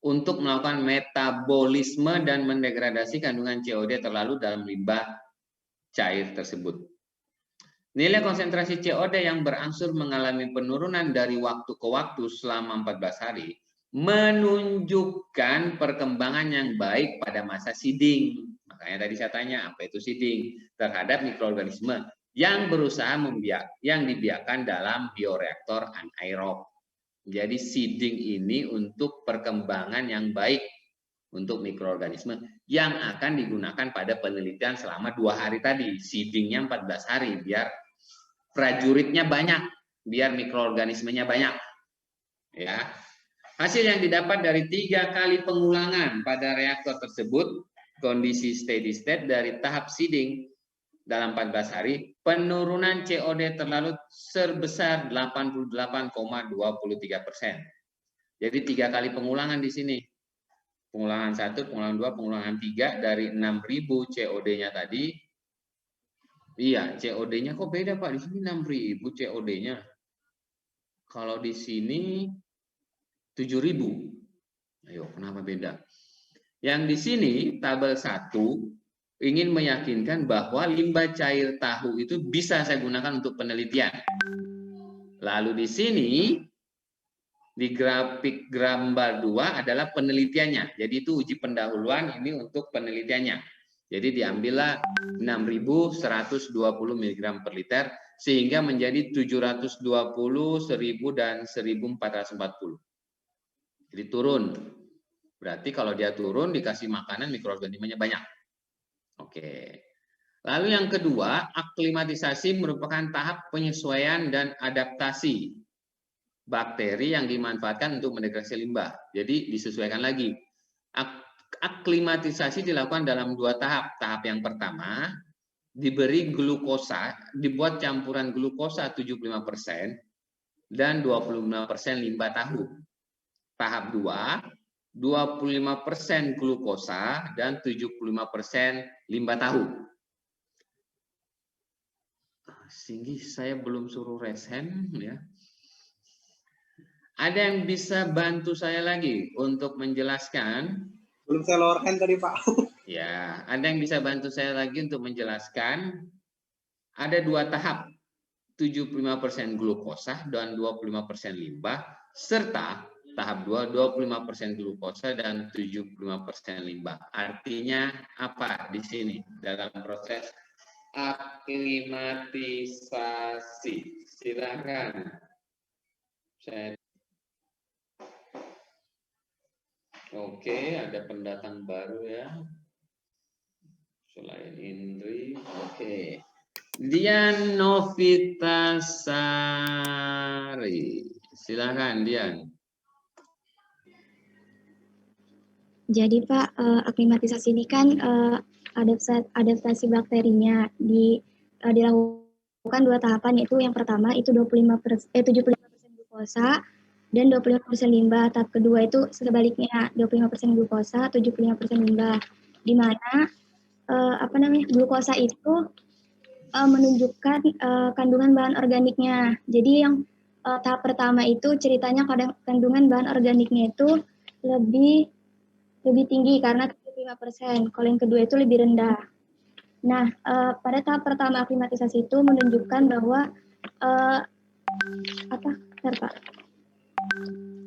untuk melakukan metabolisme dan mendegradasi kandungan COD terlalu dalam limbah cair tersebut. Nilai konsentrasi COD yang berangsur mengalami penurunan dari waktu ke waktu selama 14 hari menunjukkan perkembangan yang baik pada masa seeding. Makanya tadi saya tanya, apa itu seeding? Terhadap mikroorganisme yang berusaha yang dibiarkan dalam bioreaktor anaerob. Jadi seeding ini untuk perkembangan yang baik untuk mikroorganisme yang akan digunakan pada penelitian selama 2 hari tadi. Seedingnya 14 hari biar prajuritnya banyak, biar mikroorganismenya banyak. Ya. Hasil yang didapat dari 3 kali pengulangan pada reaktor tersebut, kondisi steady state dari tahap seeding dalam 14 hari, penurunan COD terlalu sebesar 88,23%. Jadi 3 kali pengulangan di sini. Pengulangan 1, pengulangan 2, pengulangan 3 dari 6.000 COD-nya tadi. Iya, COD-nya kok beda Pak? Di sini 6.000 COD-nya. Kalau di sini 7.000. Ayo, kenapa beda? Yang di sini tabel 1 ingin meyakinkan bahwa limbah cair tahu itu bisa saya gunakan untuk penelitian. Lalu di sini di grafik gambar 2 adalah penelitiannya. Jadi itu uji pendahuluan, ini untuk penelitiannya. Jadi diambillah 6.120 mg per liter sehingga menjadi 720, 1000 dan 1440. Jadi turun. Berarti kalau dia turun dikasih makanan mikroorganismanya banyak. Oke. Lalu yang kedua, aklimatisasi merupakan tahap penyesuaian dan adaptasi bakteri yang dimanfaatkan untuk mendegrasi limbah. Jadi disesuaikan lagi. Aklimatisasi dilakukan dalam 2 tahap. Tahap yang pertama, diberi glukosa, dibuat campuran glukosa 75% dan 25% limbah tahu. Tahap 2, 25% glukosa dan 75% limbah tahu. Singgi saya belum suruh resen ya. Ada yang bisa bantu saya lagi untuk menjelaskan? Belum saya lorkan tadi Pak. Ya, ada yang bisa bantu saya lagi untuk menjelaskan? Ada 2 tahap, 75% glukosa dan 25% limbah, serta tahap 2, 25% glukosa dan 75% limbah. Artinya apa di sini dalam proses aklimatisasi? Silakan. Oke, ada pendatang baru ya. Selain Indri, oke. Dian Novitasari. Silakan Dian. Jadi Pak, aklimatisasi ini kan adaptasi bakterinya dilakukan 2 tahapan, yaitu yang pertama itu 75% glukosa dan 25% limbah. Tahap kedua itu sebaliknya 25% glukosa, 75% limbah. Di mana glukosa itu menunjukkan kandungan bahan organiknya. Jadi yang tahap pertama itu ceritanya kandungan bahan organiknya itu lebih tinggi karena 75%. Kalau yang kedua itu lebih rendah. Nah, pada tahap pertama aklimatisasi itu menunjukkan bahwa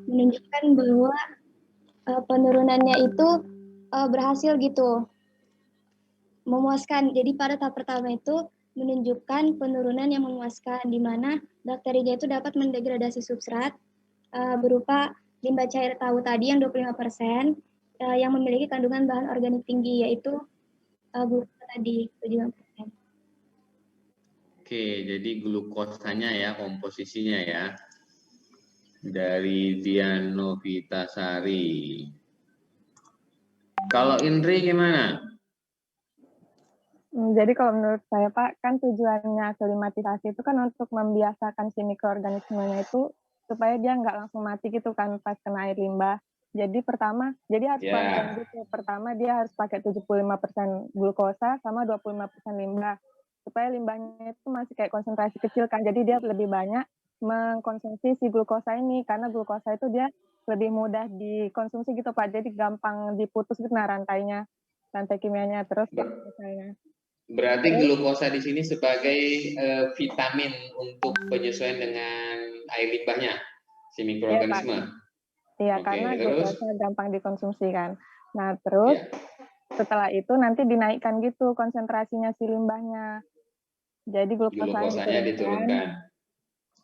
menunjukkan bahwa penurunannya itu berhasil gitu, memuaskan. Jadi pada tahap pertama itu menunjukkan penurunan yang memuaskan, di mana bakterinya itu dapat mendegradasi substrat berupa limbah cair tahu tadi yang 25%. Yang memiliki kandungan bahan organik tinggi, yaitu glukosa tadi 75%. Oke, jadi glukosanya ya, komposisinya ya, dari Dian Novitasari. Kalau Indri gimana? Jadi kalau menurut saya Pak, kan tujuannya aklimatisasi itu kan untuk membiasakan si mikroorganismenya itu supaya dia nggak langsung mati gitu kan pas kena air limbah. Jadi harus pelan-pelan gitu. Pertama dia harus pakai 75% glukosa sama 25% limbah. Supaya limbahnya itu masih kayak konsentrasi kecil kan. Jadi dia lebih banyak mengkonsumsi si glukosa ini. Karena glukosa itu dia lebih mudah dikonsumsi gitu Pak. Jadi gampang diputus gitu rantai kimianya. Terus Berarti glukosa di sini sebagai vitamin untuk penyesuaian dengan air limbahnya, si mikroorganisme. Iya, karena glukosa gampang dikonsumsi kan. Nah, terus setelah itu nanti dinaikkan gitu konsentrasinya si limbahnya. Jadi glukosanya diturunkan.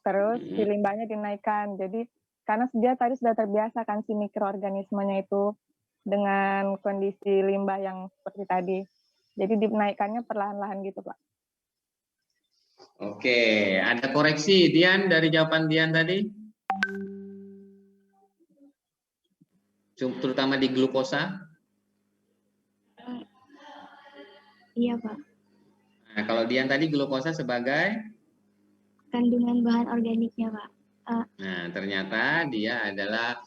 Terus si limbahnya dinaikkan. Jadi karena dia tadi sudah terbiasa kan si mikroorganismenya itu dengan kondisi limbah yang seperti tadi. Jadi dinaikkannya perlahan-lahan gitu, Pak. Oke, ada koreksi Dian dari jawaban Dian tadi? Terutama di glukosa? Iya, Pak. Nah, kalau Dian tadi glukosa sebagai? Kandungan bahan organiknya, Pak. Nah, ternyata dia adalah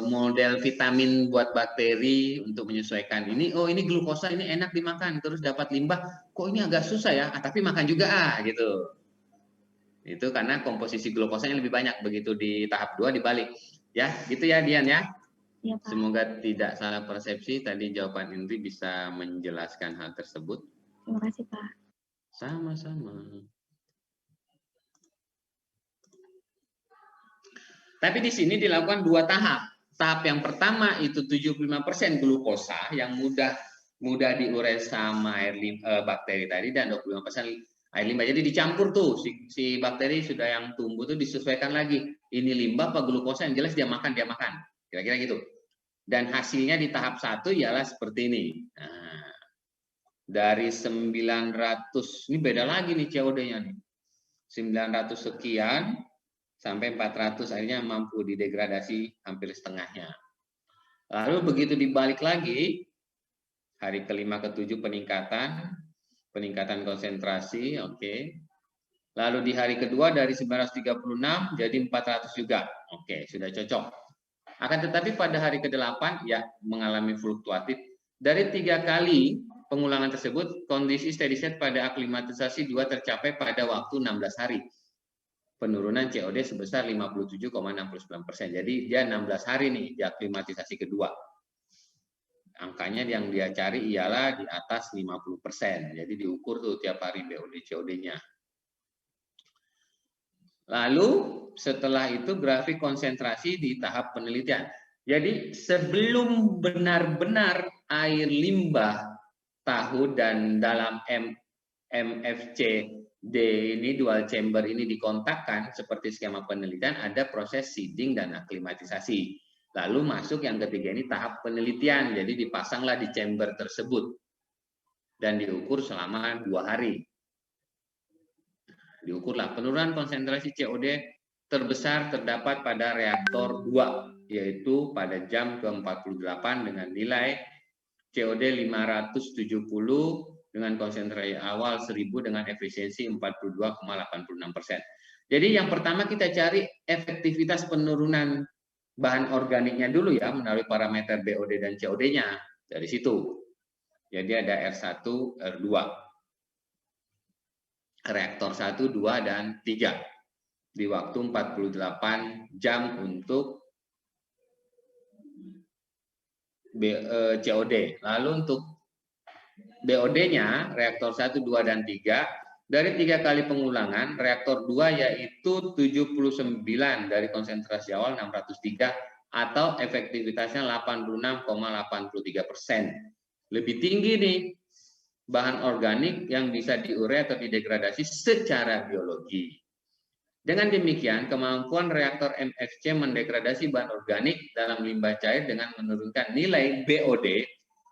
model vitamin buat bakteri untuk menyesuaikan. Ini glukosa ini enak dimakan, terus dapat limbah. Kok ini agak susah ya? Tapi makan juga gitu. Itu karena komposisi glukosanya lebih banyak, begitu di tahap 2 dibalik. Ya, gitu ya Dian ya. Ya, Pak. Semoga tidak salah persepsi, tadi jawaban Indri bisa menjelaskan hal tersebut. Terima kasih, Pak. Sama-sama. Tapi di sini dilakukan 2 tahap. Tahap yang pertama itu 75% glukosa yang mudah diurai sama bakteri tadi, dan 25% air limbah. Jadi dicampur tuh si bakteri sudah yang tumbuh tuh disesuaikan lagi. Ini limbah apa glukosa, yang jelas dia makan. Kira-kira gitu. Dan hasilnya di tahap 1 ialah seperti ini. Nah, dari 900, ini beda lagi nih COD-nya nih. 900 sekian sampai 400, akhirnya mampu didegradasi hampir setengahnya. Lalu begitu dibalik lagi, hari kelima ke-7 peningkatan konsentrasi, oke. Lalu di hari kedua dari 936 jadi 400 juga, oke, sudah cocok. Akan tetapi pada hari ke-8 ya mengalami fluktuatif. Dari 3 kali pengulangan tersebut, kondisi steady state pada aklimatisasi 2 tercapai pada waktu 16 hari. Penurunan COD sebesar 57,69%. Jadi dia 16 hari nih di aklimatisasi kedua. Angkanya yang dia cari ialah di atas 50%. Jadi diukur tuh tiap hari BOD COD-nya. Lalu setelah itu grafik konsentrasi di tahap penelitian. Jadi sebelum benar-benar air limbah tahu dan dalam MFC D ini dual chamber ini dikontakkan seperti skema penelitian, ada proses seeding dan aklimatisasi. Lalu masuk yang ketiga ini tahap penelitian, jadi dipasanglah di chamber tersebut dan diukur selama 2 hari. Diukurlah penurunan konsentrasi COD terbesar terdapat pada reaktor 2, yaitu pada jam ke-48 dengan nilai COD 570 dengan konsentrasi awal 1000 dengan efisiensi 42,86%. Jadi yang pertama kita cari efektivitas penurunan bahan organiknya dulu ya, melalui parameter BOD dan COD-nya. Dari situ. Jadi ada R1, R2. Reaktor 1, 2, dan 3. Di waktu 48 jam untuk COD. Lalu untuk BOD-nya, reaktor 1, 2, dan 3, dari 3 kali pengulangan, reaktor 2 yaitu 79 dari konsentrasi awal 603 atau efektivitasnya 86,83%. Lebih tinggi nih bahan organik yang bisa diurai atau didegradasi secara biologi. Dengan demikian, kemampuan reaktor MFC mendegradasi bahan organik dalam limbah cair dengan menurunkan nilai BOD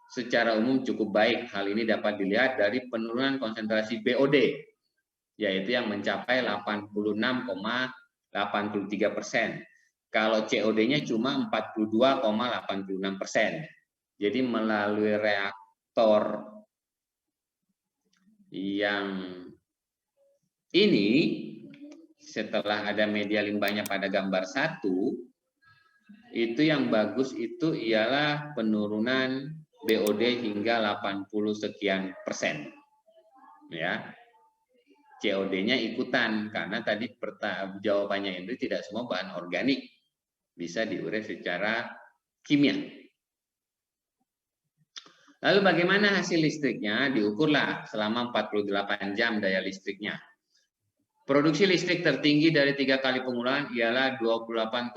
secara umum cukup baik. Hal ini dapat dilihat dari penurunan konsentrasi BOD, yaitu yang mencapai 86,83%. Kalau COD-nya cuma 42,86%. Jadi melalui reaktor yang ini, setelah ada media limbahnya pada gambar 1, itu yang bagus itu ialah penurunan BOD hingga 80 sekian persen. Ya. COD-nya ikutan karena tadi jawabannya Indri tidak semua bahan organik bisa diurai secara kimia. Lalu bagaimana hasil listriknya? Diukurlah selama 48 jam daya listriknya. Produksi listrik tertinggi dari 3 kali pengulangan ialah 28,6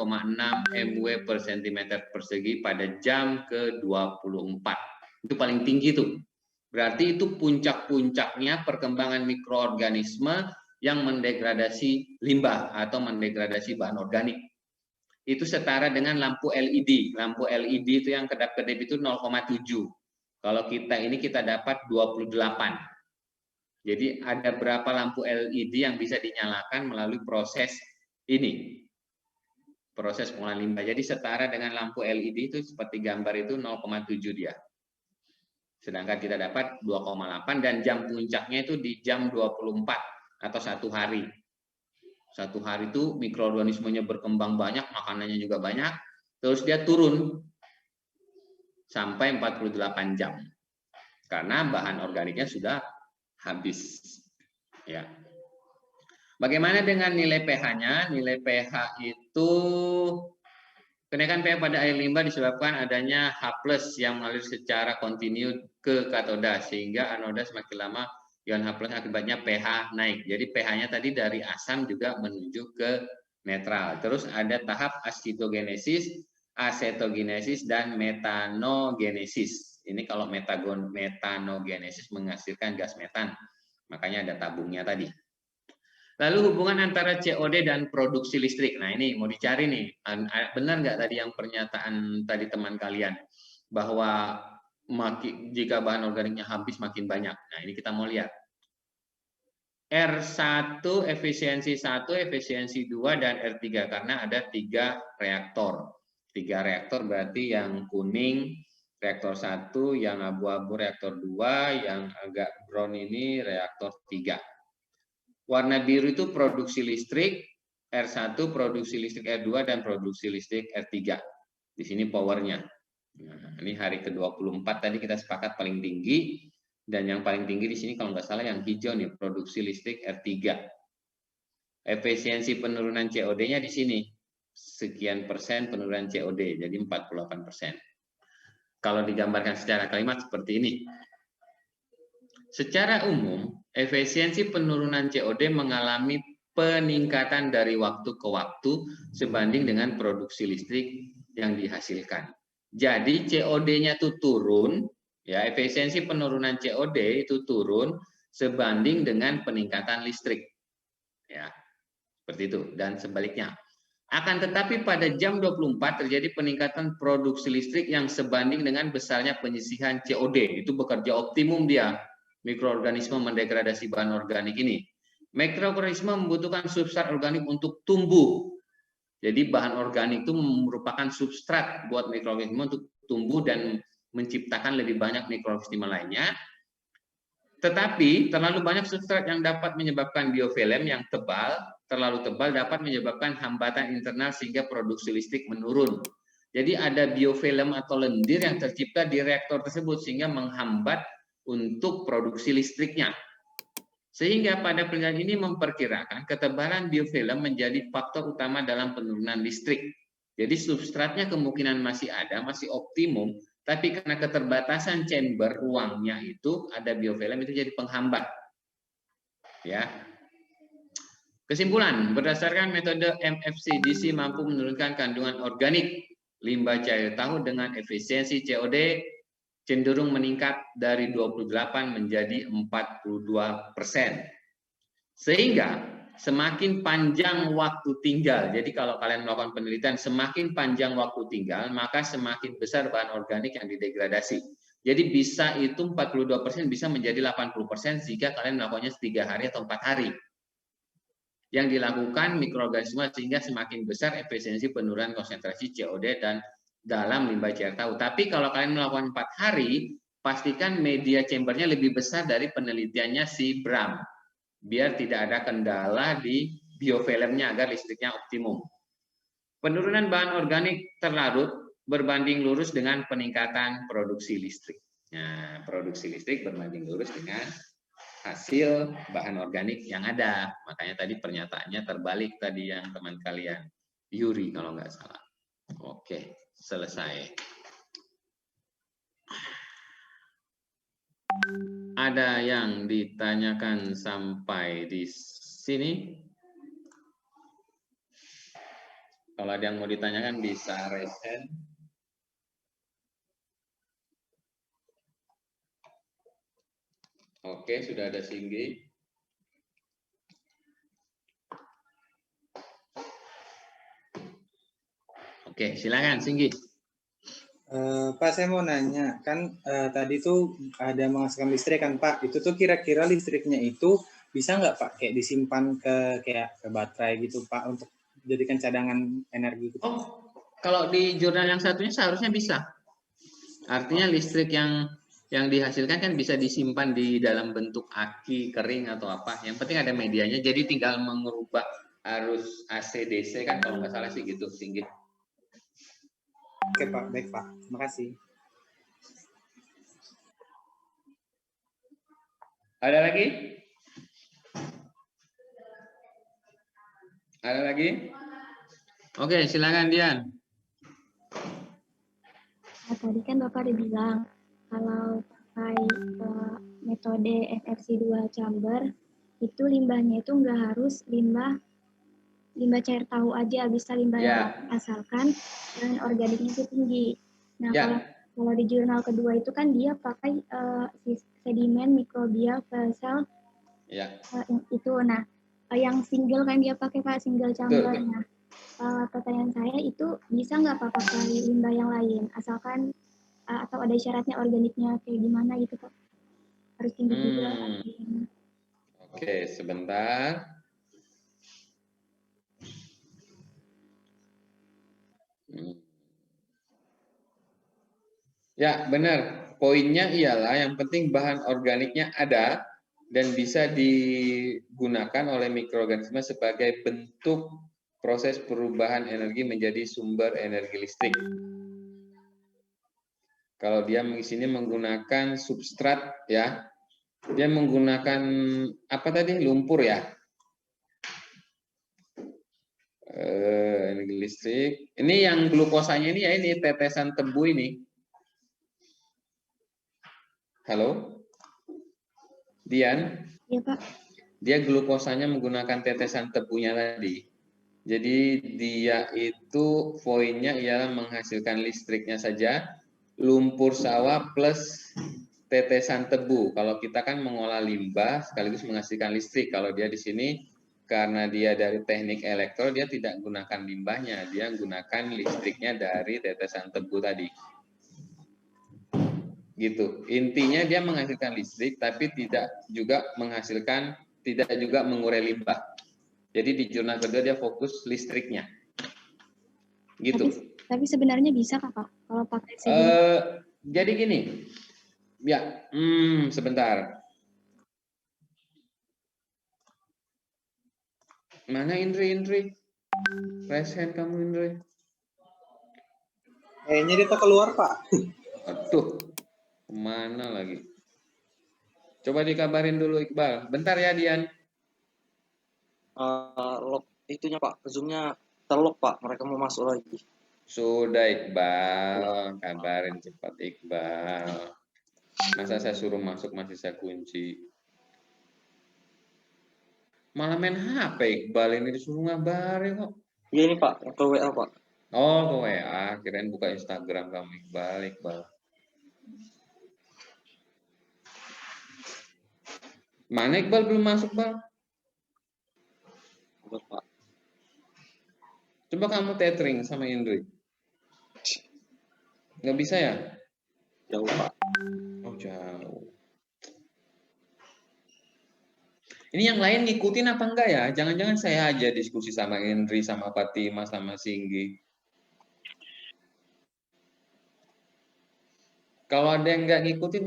mW per cm persegi pada jam ke-24. Itu paling tinggi tuh. Berarti itu puncak-puncaknya perkembangan mikroorganisme yang mendegradasi limbah atau mendegradasi bahan organik. Itu setara dengan lampu LED. Lampu LED itu yang kedap-kedip itu 0,7. Kalau kita ini kita dapat 28. Jadi ada berapa lampu LED yang bisa dinyalakan melalui proses ini. Proses pengolahan limbah. Jadi setara dengan lampu LED itu seperti gambar itu 0,7 dia. Sedangkan kita dapat 2,8 dan jam puncaknya itu di jam 24 atau 1 hari. 1 hari itu mikroorganismenya berkembang banyak, makanannya juga banyak. Terus dia turun sampai 48 jam. Karena bahan organiknya sudah habis, ya. Bagaimana dengan nilai pH-nya? Nilai pH itu kenaikan pH pada air limbah disebabkan adanya H+ yang mengalir secara kontinu ke katoda sehingga anoda semakin lama ion H+ akibatnya pH naik. Jadi pH-nya tadi dari asam juga menuju ke netral. Terus ada tahap asitogenesis, asetogenesis dan metanogenesis. Ini kalau metanogenesis menghasilkan gas metan. Makanya ada tabungnya tadi. Lalu hubungan antara COD dan produksi listrik. Nah ini mau dicari nih, benar nggak tadi yang pernyataan tadi teman kalian bahwa jika bahan organiknya habis makin banyak. Nah ini kita mau lihat. R1 efisiensi 1, efisiensi 2 dan R3 karena ada 3 reaktor. 3 reaktor berarti yang kuning reaktor 1, yang abu-abu reaktor 2, yang agak brown ini reaktor 3. Warna biru itu produksi listrik, R1 produksi listrik R2 dan produksi listrik R3. Di sini powernya. Nah, ini hari ke-24 tadi kita sepakat paling tinggi. Dan yang paling tinggi di sini kalau nggak salah yang hijau nih, produksi listrik R3. Efisiensi penurunan COD-nya di sini. Sekian persen penurunan COD, jadi 48%. Kalau digambarkan secara kalimat seperti ini. Secara umum, efisiensi penurunan COD mengalami peningkatan dari waktu ke waktu sebanding dengan produksi listrik yang dihasilkan. Jadi COD-nya itu turun, ya efisiensi penurunan COD itu turun sebanding dengan peningkatan listrik. Ya, seperti itu dan sebaliknya. Akan tetapi pada jam 24 terjadi peningkatan produksi listrik yang sebanding dengan besarnya penyisihan COD. Itu bekerja optimum dia. Mikroorganisme mendegradasi bahan organik ini. Mikroorganisme membutuhkan substrat organik untuk tumbuh. Jadi bahan organik itu merupakan substrat buat mikroorganisme untuk tumbuh dan menciptakan lebih banyak mikroorganisme lainnya. Tetapi terlalu banyak substrat yang dapat menyebabkan biofilm yang tebal, terlalu tebal dapat menyebabkan hambatan internal sehingga produksi listrik menurun. Jadi ada biofilm atau lendir yang tercipta di reaktor tersebut sehingga menghambat untuk produksi listriknya. Sehingga pada penelitian ini memperkirakan ketebalan biofilm menjadi faktor utama dalam penurunan listrik. Jadi substratnya kemungkinan masih ada, masih optimum, tapi karena keterbatasan chamber ruangnya itu ada biofilm itu jadi penghambat. Ya. Kesimpulan, berdasarkan metode MFC DC mampu menurunkan kandungan organik limbah cair tahu dengan efisiensi COD cenderung meningkat dari 28 menjadi 42%. Sehingga semakin panjang waktu tinggal, jadi kalau kalian melakukan penelitian, semakin panjang waktu tinggal, maka semakin besar bahan organik yang didegradasi. Jadi bisa itu 42% bisa menjadi 80% jika kalian melakukannya 3 hari atau 4 hari. Yang dilakukan mikroorganisme sehingga semakin besar efisiensi penurunan konsentrasi COD dan dalam limbah cair tahu. Tapi kalau kalian melakukan 4 hari, pastikan media chambernya lebih besar dari penelitiannya si Bram. Biar tidak ada kendala di biofilmnya agar listriknya optimum. Penurunan bahan organik terlarut berbanding lurus dengan peningkatan produksi listrik. Nah, produksi listrik berbanding lurus dengan hasil bahan organik yang ada. Makanya tadi pernyataannya terbalik tadi yang teman kalian. Yuri kalau nggak salah. Oke. Selesai. Ada yang ditanyakan sampai di sini? Kalau ada yang mau ditanyakan bisa raise hand. Oke, sudah ada Singgi. Oke, silakan Singgi. Pak, saya mau nanya, kan tadi tuh ada menghasilkan listrik kan Pak, itu tuh kira-kira listriknya itu bisa nggak Pak kayak disimpan ke baterai gitu Pak untuk jadikan cadangan energi gitu? Oh, kalau di jurnal yang satunya seharusnya bisa. Artinya listrik yang dihasilkan kan bisa disimpan di dalam bentuk aki kering atau apa. Yang penting ada medianya, jadi tinggal mengubah arus AC/DC kan kalau nggak salah sih gitu tinggi. Oke Pak, baik Pak, terima kasih. Ada lagi? Ada lagi? Oke, silakan Dian. Nah, tadi kan Bapak udah bilang kalau pakai metode FFC 2 chamber itu limbahnya itu nggak harus limbah cair tahu aja, bisa limbah yang Ya. asalkan dan organiknya itu tinggi. Nah, Ya. kalau di jurnal kedua itu kan dia pakai sedimen mikrobial sel Ya. itu. Nah, yang single kan dia pakai Pak, single chamber. Betul. Nah, pertanyaan saya itu bisa nggak Pak pakai limbah yang lain, asalkan atau ada syaratnya organiknya kayak gimana gitu Pak? Harus tinggi juga. Oke, sebentar. Ya, benar. Poinnya ialah yang penting bahan organiknya ada dan bisa digunakan oleh mikroorganisme sebagai bentuk proses perubahan energi menjadi sumber energi listrik. Kalau dia di sini menggunakan substrat ya, dia menggunakan apa tadi? Lumpur ya. Energi listrik. Ini yang glukosanya ini ya, ini tetesan tebu ini. Halo, Dian. Iya Pak. Dia glukosanya menggunakan tetesan tebunya tadi. Jadi dia itu poinnya ialah menghasilkan listriknya saja, lumpur sawah plus tetesan tebu. Kalau kita kan mengolah limbah sekaligus menghasilkan listrik. Kalau dia di sini karena dia dari teknik elektro, dia tidak gunakan limbahnya, dia gunakan listriknya dari tetesan tebu tadi. Gitu. Intinya dia menghasilkan listrik tapi tidak juga mengurai limbah. Jadi di jurnal kedua dia fokus listriknya. Gitu. Tapi sebenarnya bisa Kak kalau pakai jadi gini. Ya, sebentar. Mana Indri? Raise hand kamu Indri. Kayaknya dia keluar Pak. Aduh. Kemana lagi? Coba dikabarin dulu Iqbal. Bentar ya Dian. Lock itunya Pak, Zoom-nya terlock Pak. Mereka mau masuk lagi. Sudah Iqbal, kabarin cepat Iqbal. Masa saya suruh masuk masih saya kunci. Malah main HP Iqbal ini disuruh ngabarin kok. Iya ini Pak, ke WA Pak. Oh, ke WA. Kirain buka Instagram kamu Iqbal. Mana Iqbal belum masuk, Bang? Pak. Coba kamu tethering sama Indri. Nggak bisa ya? Jauh, Pak. Oh, jauh. Ini yang lain ngikutin apa enggak ya? Jangan-jangan saya aja diskusi sama Indri, sama Fatima, sama Singgi. Kalau ada yang nggak ngikutin,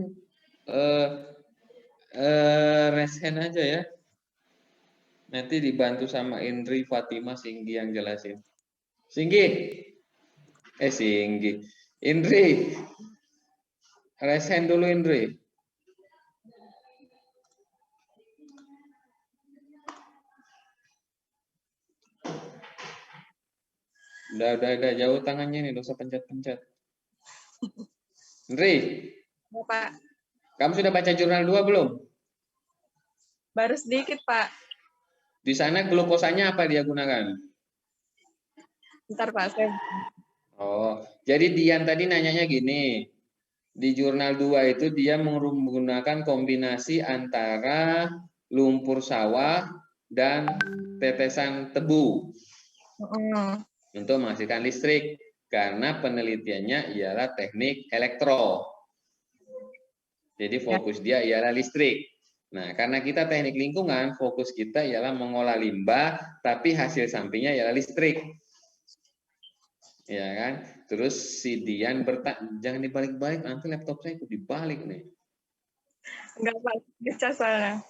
raise hand aja ya. Nanti dibantu sama Indri, Fatima, Singgi yang jelasin. Singgi. Indri. Raise hand dulu Indri. Udah jauh tangannya nih, dosa pencet-pencet. Indri. Ya, Pak. Kamu sudah baca jurnal 2 belum? Baru sedikit, Pak. Di sana glukosanya apa dia gunakan? Bentar, Pak. Saya... Oh, jadi Dian tadi nanyanya gini. Di jurnal 2 itu dia menggunakan kombinasi antara lumpur sawah dan tetesan tebu untuk menghasilkan listrik. Karena penelitiannya ialah teknik elektro. Jadi fokus dia ialah listrik. Nah, karena kita teknik lingkungan, fokus kita ialah mengolah limbah, tapi hasil sampingnya ialah listrik. Ya kan? Terus si Dian bertanya, jangan dibalik-balik, nanti laptop saya ikut dibalik nih. Enggak, Pak. Bisa soalnya.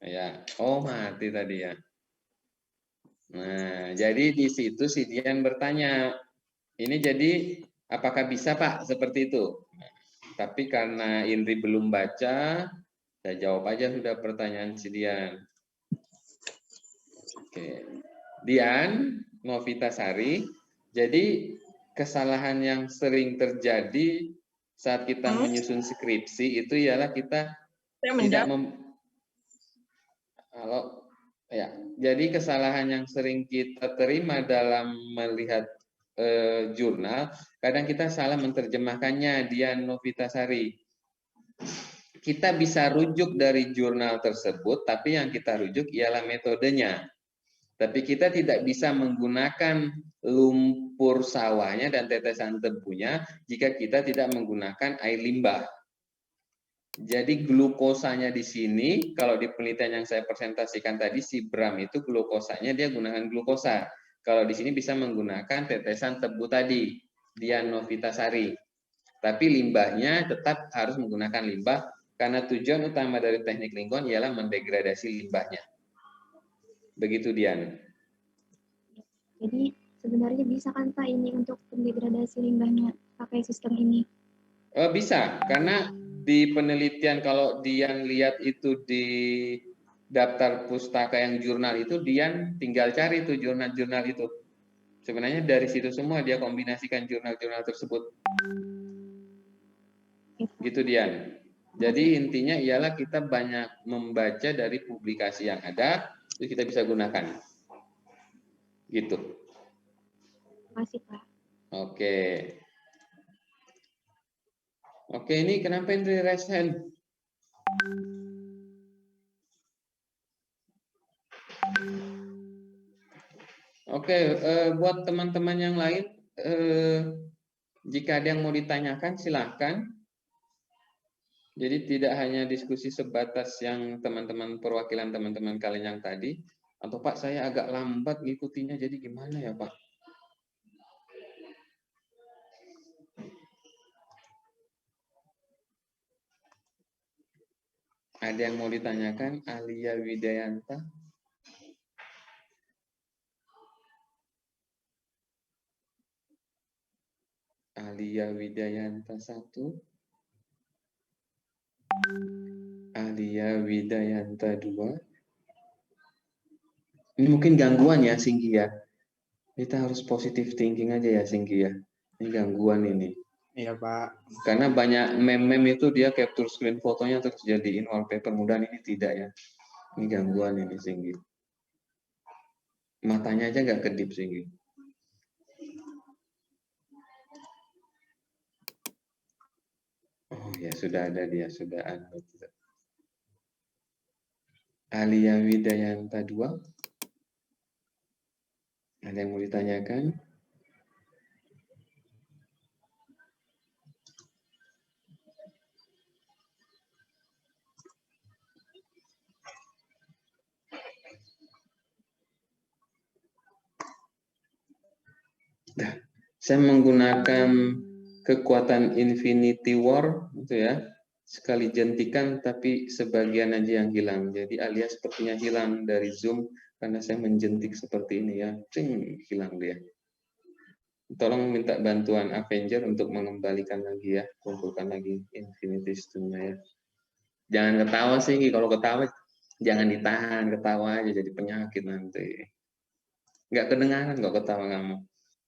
Ya, oh mati tadi ya. Nah, jadi di situ si Dian bertanya, ini jadi apakah bisa Pak seperti itu? Nah, tapi karena Indri belum baca, saya jawab aja sudah pertanyaan si Dian. Oke. Dian Novitasari. Jadi kesalahan yang sering terjadi saat kita menyusun skripsi itu ialah kita tidak jadi kesalahan yang sering kita terima dalam melihat jurnal, kadang kita salah menerjemahkannya, Dian Novitasari. Kita bisa rujuk dari jurnal tersebut, tapi yang kita rujuk ialah metodenya. Tapi kita tidak bisa menggunakan lumpur sawahnya dan tetesan tebunya jika kita tidak menggunakan air limbah. Jadi glukosanya di sini, kalau di penelitian yang saya presentasikan tadi, si Bram itu glukosanya dia gunakan glukosa. Kalau di sini bisa menggunakan tetesan tebu tadi, Dian Novitasari. Tapi limbahnya tetap harus menggunakan limbah, karena tujuan utama dari teknik lingkungan ialah mendegradasi limbahnya. Begitu, Dian. Jadi sebenarnya bisa kan Pak ini untuk mendegradasi limbahnya pakai sistem ini? Bisa, karena di penelitian kalau Dian lihat itu di daftar pustaka yang jurnal itu, Dian tinggal cari tuh jurnal-jurnal itu. Sebenarnya dari situ semua dia kombinasikan jurnal-jurnal tersebut. Gitu, Dian. Jadi intinya ialah kita banyak membaca dari publikasi yang ada, itu kita bisa gunakan. Gitu. Terima kasih, Pak. Oke. Oke, ini kenapa ini raise hand? Oke, buat teman-teman yang lain, jika ada yang mau ditanyakan, silahkan. Jadi tidak hanya diskusi sebatas yang teman-teman perwakilan teman-teman kalian yang tadi, atau Pak saya agak lambat ngikutinya, jadi gimana ya Pak? Ada yang mau ditanyakan? Alia Widayanta. Alia Widayanta 1. Alia Widayanta 2. Ini mungkin gangguan ya, Singgi ya. Kita harus positive thinking aja ya, Singgi ya. Ini gangguan ini. Iya, Pak. Karena banyak meme-meme itu dia capture screen fotonya terus jadiin wallpaper, mudah ini tidak ya. Ini gangguan ini, Singgi. Matanya aja nggak kedip, Singgi. Oh ya, sudah ada dia, sudah ada. Alia Widayanta 2. Ada yang mau ditanyakan? Nah, saya menggunakan kekuatan Infinity War, gitu ya. Sekali jentikan, tapi sebagian aja yang hilang. Jadi Alia sepertinya hilang dari Zoom karena saya menjentik seperti ini ya. Cing, hilang dia. Tolong minta bantuan Avenger untuk mengembalikan lagi ya, kumpulkan lagi Infinity Stone-nya ya. Jangan ketawa sih, kalau ketawa jangan ditahan, ketawa aja jadi penyakit nanti. Nggak kedengaran kok ketawa kamu.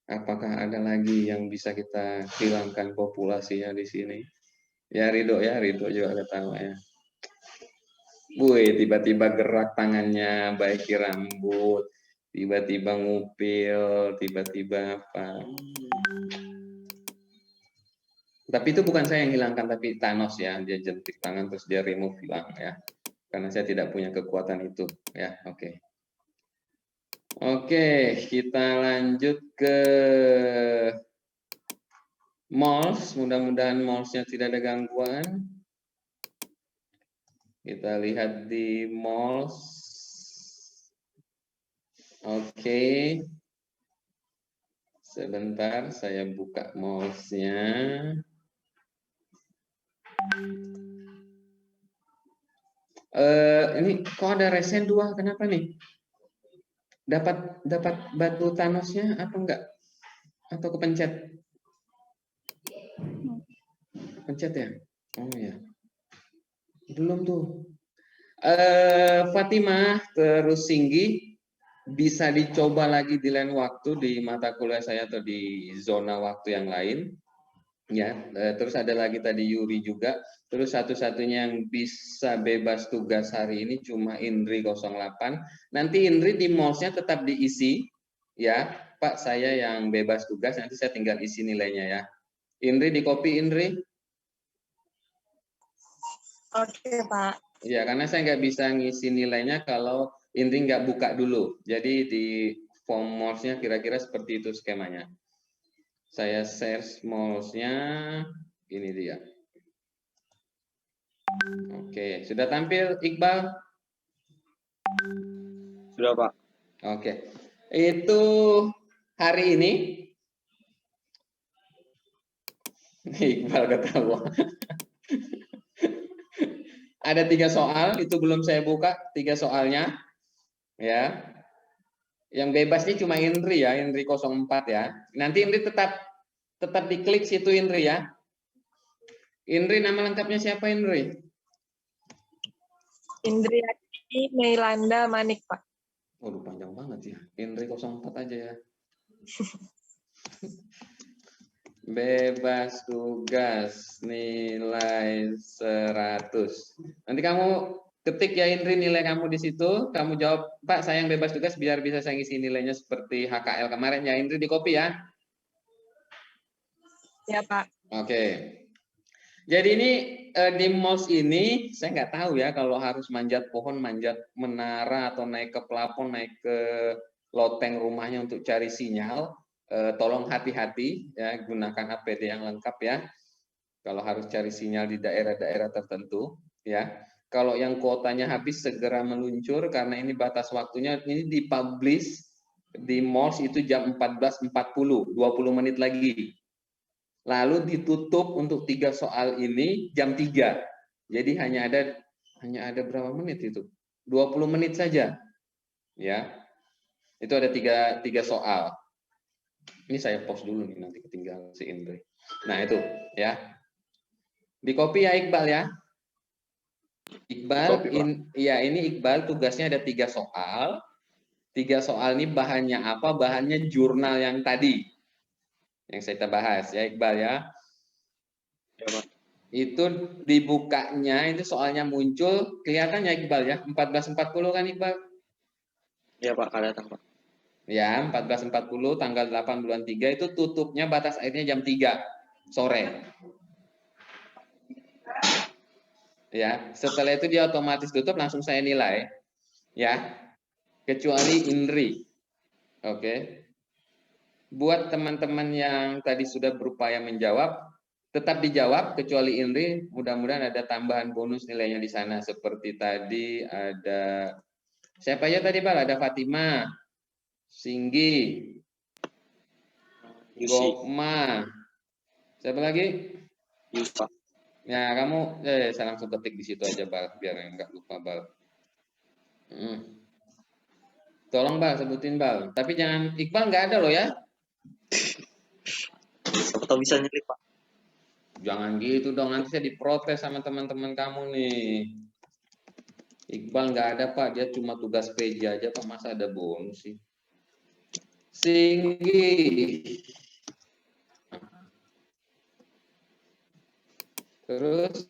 Apakah ada lagi yang bisa kita hilangkan populasinya di sini? Ya Ridho juga ketawa ya. Wih, tiba-tiba gerak tangannya, baiki rambut, tiba-tiba ngupil, tiba-tiba apa. Tapi itu bukan saya yang hilangkan, tapi Thanos ya, dia jentik tangan terus dia remove hilang ya. Karena saya tidak punya kekuatan itu ya, oke. Oke, kita lanjut ke moles, mudah-mudahan molesnya tidak ada gangguan. Kita lihat di moles. Oke. Sebentar, saya buka molesnya. Ini kok ada resen 2, kenapa nih? Dapat batu Thanosnya apa enggak? Atau kepencet? Pencet ya? Oh ya. Belum tuh. Fatimah terus Singgi. bisa dicoba lagi di lain waktu di mata kuliah saya atau di zona waktu yang lain. Ya, terus ada lagi tadi Yuri juga. Terus satu-satunya yang bisa bebas tugas hari ini cuma Indri 08. Nanti Indri di MOLS-nya tetap diisi. Ya, Pak, saya yang bebas tugas, nanti saya tinggal isi nilainya ya. Indri di copy, Indri. Oke, Pak. Ya, karena saya nggak bisa ngisi nilainya kalau Indri nggak buka dulu. Jadi di form MOLS-nya kira-kira seperti itu skemanya. Saya share MOLS-nya, ini dia. Oke, sudah tampil Iqbal? Sudah, Pak. Oke, itu hari ini. Iqbal ketawa. Ada 3 soal, itu belum saya buka 3 soalnya. Ya. Yang bebas ini cuma Indri ya, Indri 04 ya. Nanti Indri tetap diklik situ Indri ya. Indri nama lengkapnya siapa Indri? Indriati Meilanda Manik, Pak. Waduh, panjang banget ya. Indri 04 aja ya. Bebas tugas nilai 100. Nanti kamu ketik ya Indri nilai kamu di situ, kamu jawab, Pak saya yang bebas tugas biar bisa saya ngisi nilainya seperti HKL kemarin ya. Indri di copy ya. Ya, Pak. Oke. Jadi ini di MOLS ini saya nggak tahu ya kalau harus manjat pohon, manjat menara atau naik ke plafon, naik ke loteng rumahnya untuk cari sinyal. Tolong hati-hati ya, gunakan APD yang lengkap ya. Kalau harus cari sinyal di daerah-daerah tertentu ya. Kalau yang kuotanya habis segera meluncur karena ini batas waktunya, ini dipublish di MOLS itu jam 14.40, 20 menit lagi. Lalu ditutup untuk 3 soal ini jam 3. Jadi hanya ada berapa menit itu? 20 menit saja. Ya. Itu ada 3 soal. Ini saya post dulu nih nanti ketinggalan si Indri. Nah, itu ya. Di copy ya Iqbal ya. Iqbal, ini Iqbal tugasnya ada 3 soal. 3 soal ini bahannya apa? Bahannya jurnal yang tadi. Yang saya bahas ya Iqbal ya. Ya, Pak. Itu dibukanya, itu soalnya muncul, kelihatan ya Iqbal ya? 14.40 kan Iqbal? Ya, Pak, kelihatan, Pak. Ya, 14.40 tanggal 8 bulan 3 itu tutupnya batas akhirnya jam 3 sore. Ya, setelah itu dia otomatis tutup, langsung saya nilai. Ya, kecuali Indri. Oke. Buat teman-teman yang tadi sudah berupaya menjawab, tetap dijawab kecuali Indri. Mudah-mudahan ada tambahan bonus nilainya di sana. Seperti tadi ada siapa aja tadi Pak? Ada Fatima, Singgi, Gokma, siapa lagi? Yusa. Ya kamu, saya langsung ketik di situ aja Bal, biar nggak lupa Bal. Tolong Bal, sebutin Bal. Tapi jangan Iqbal nggak ada loh ya. Siapa tahu bisa nyelip Pak. Jangan gitu dong, nanti saya diprotes sama teman-teman kamu nih. Iqbal nggak ada Pak, dia cuma tugas PJ aja Pak, masa ada bonus sih. Singgi. Terus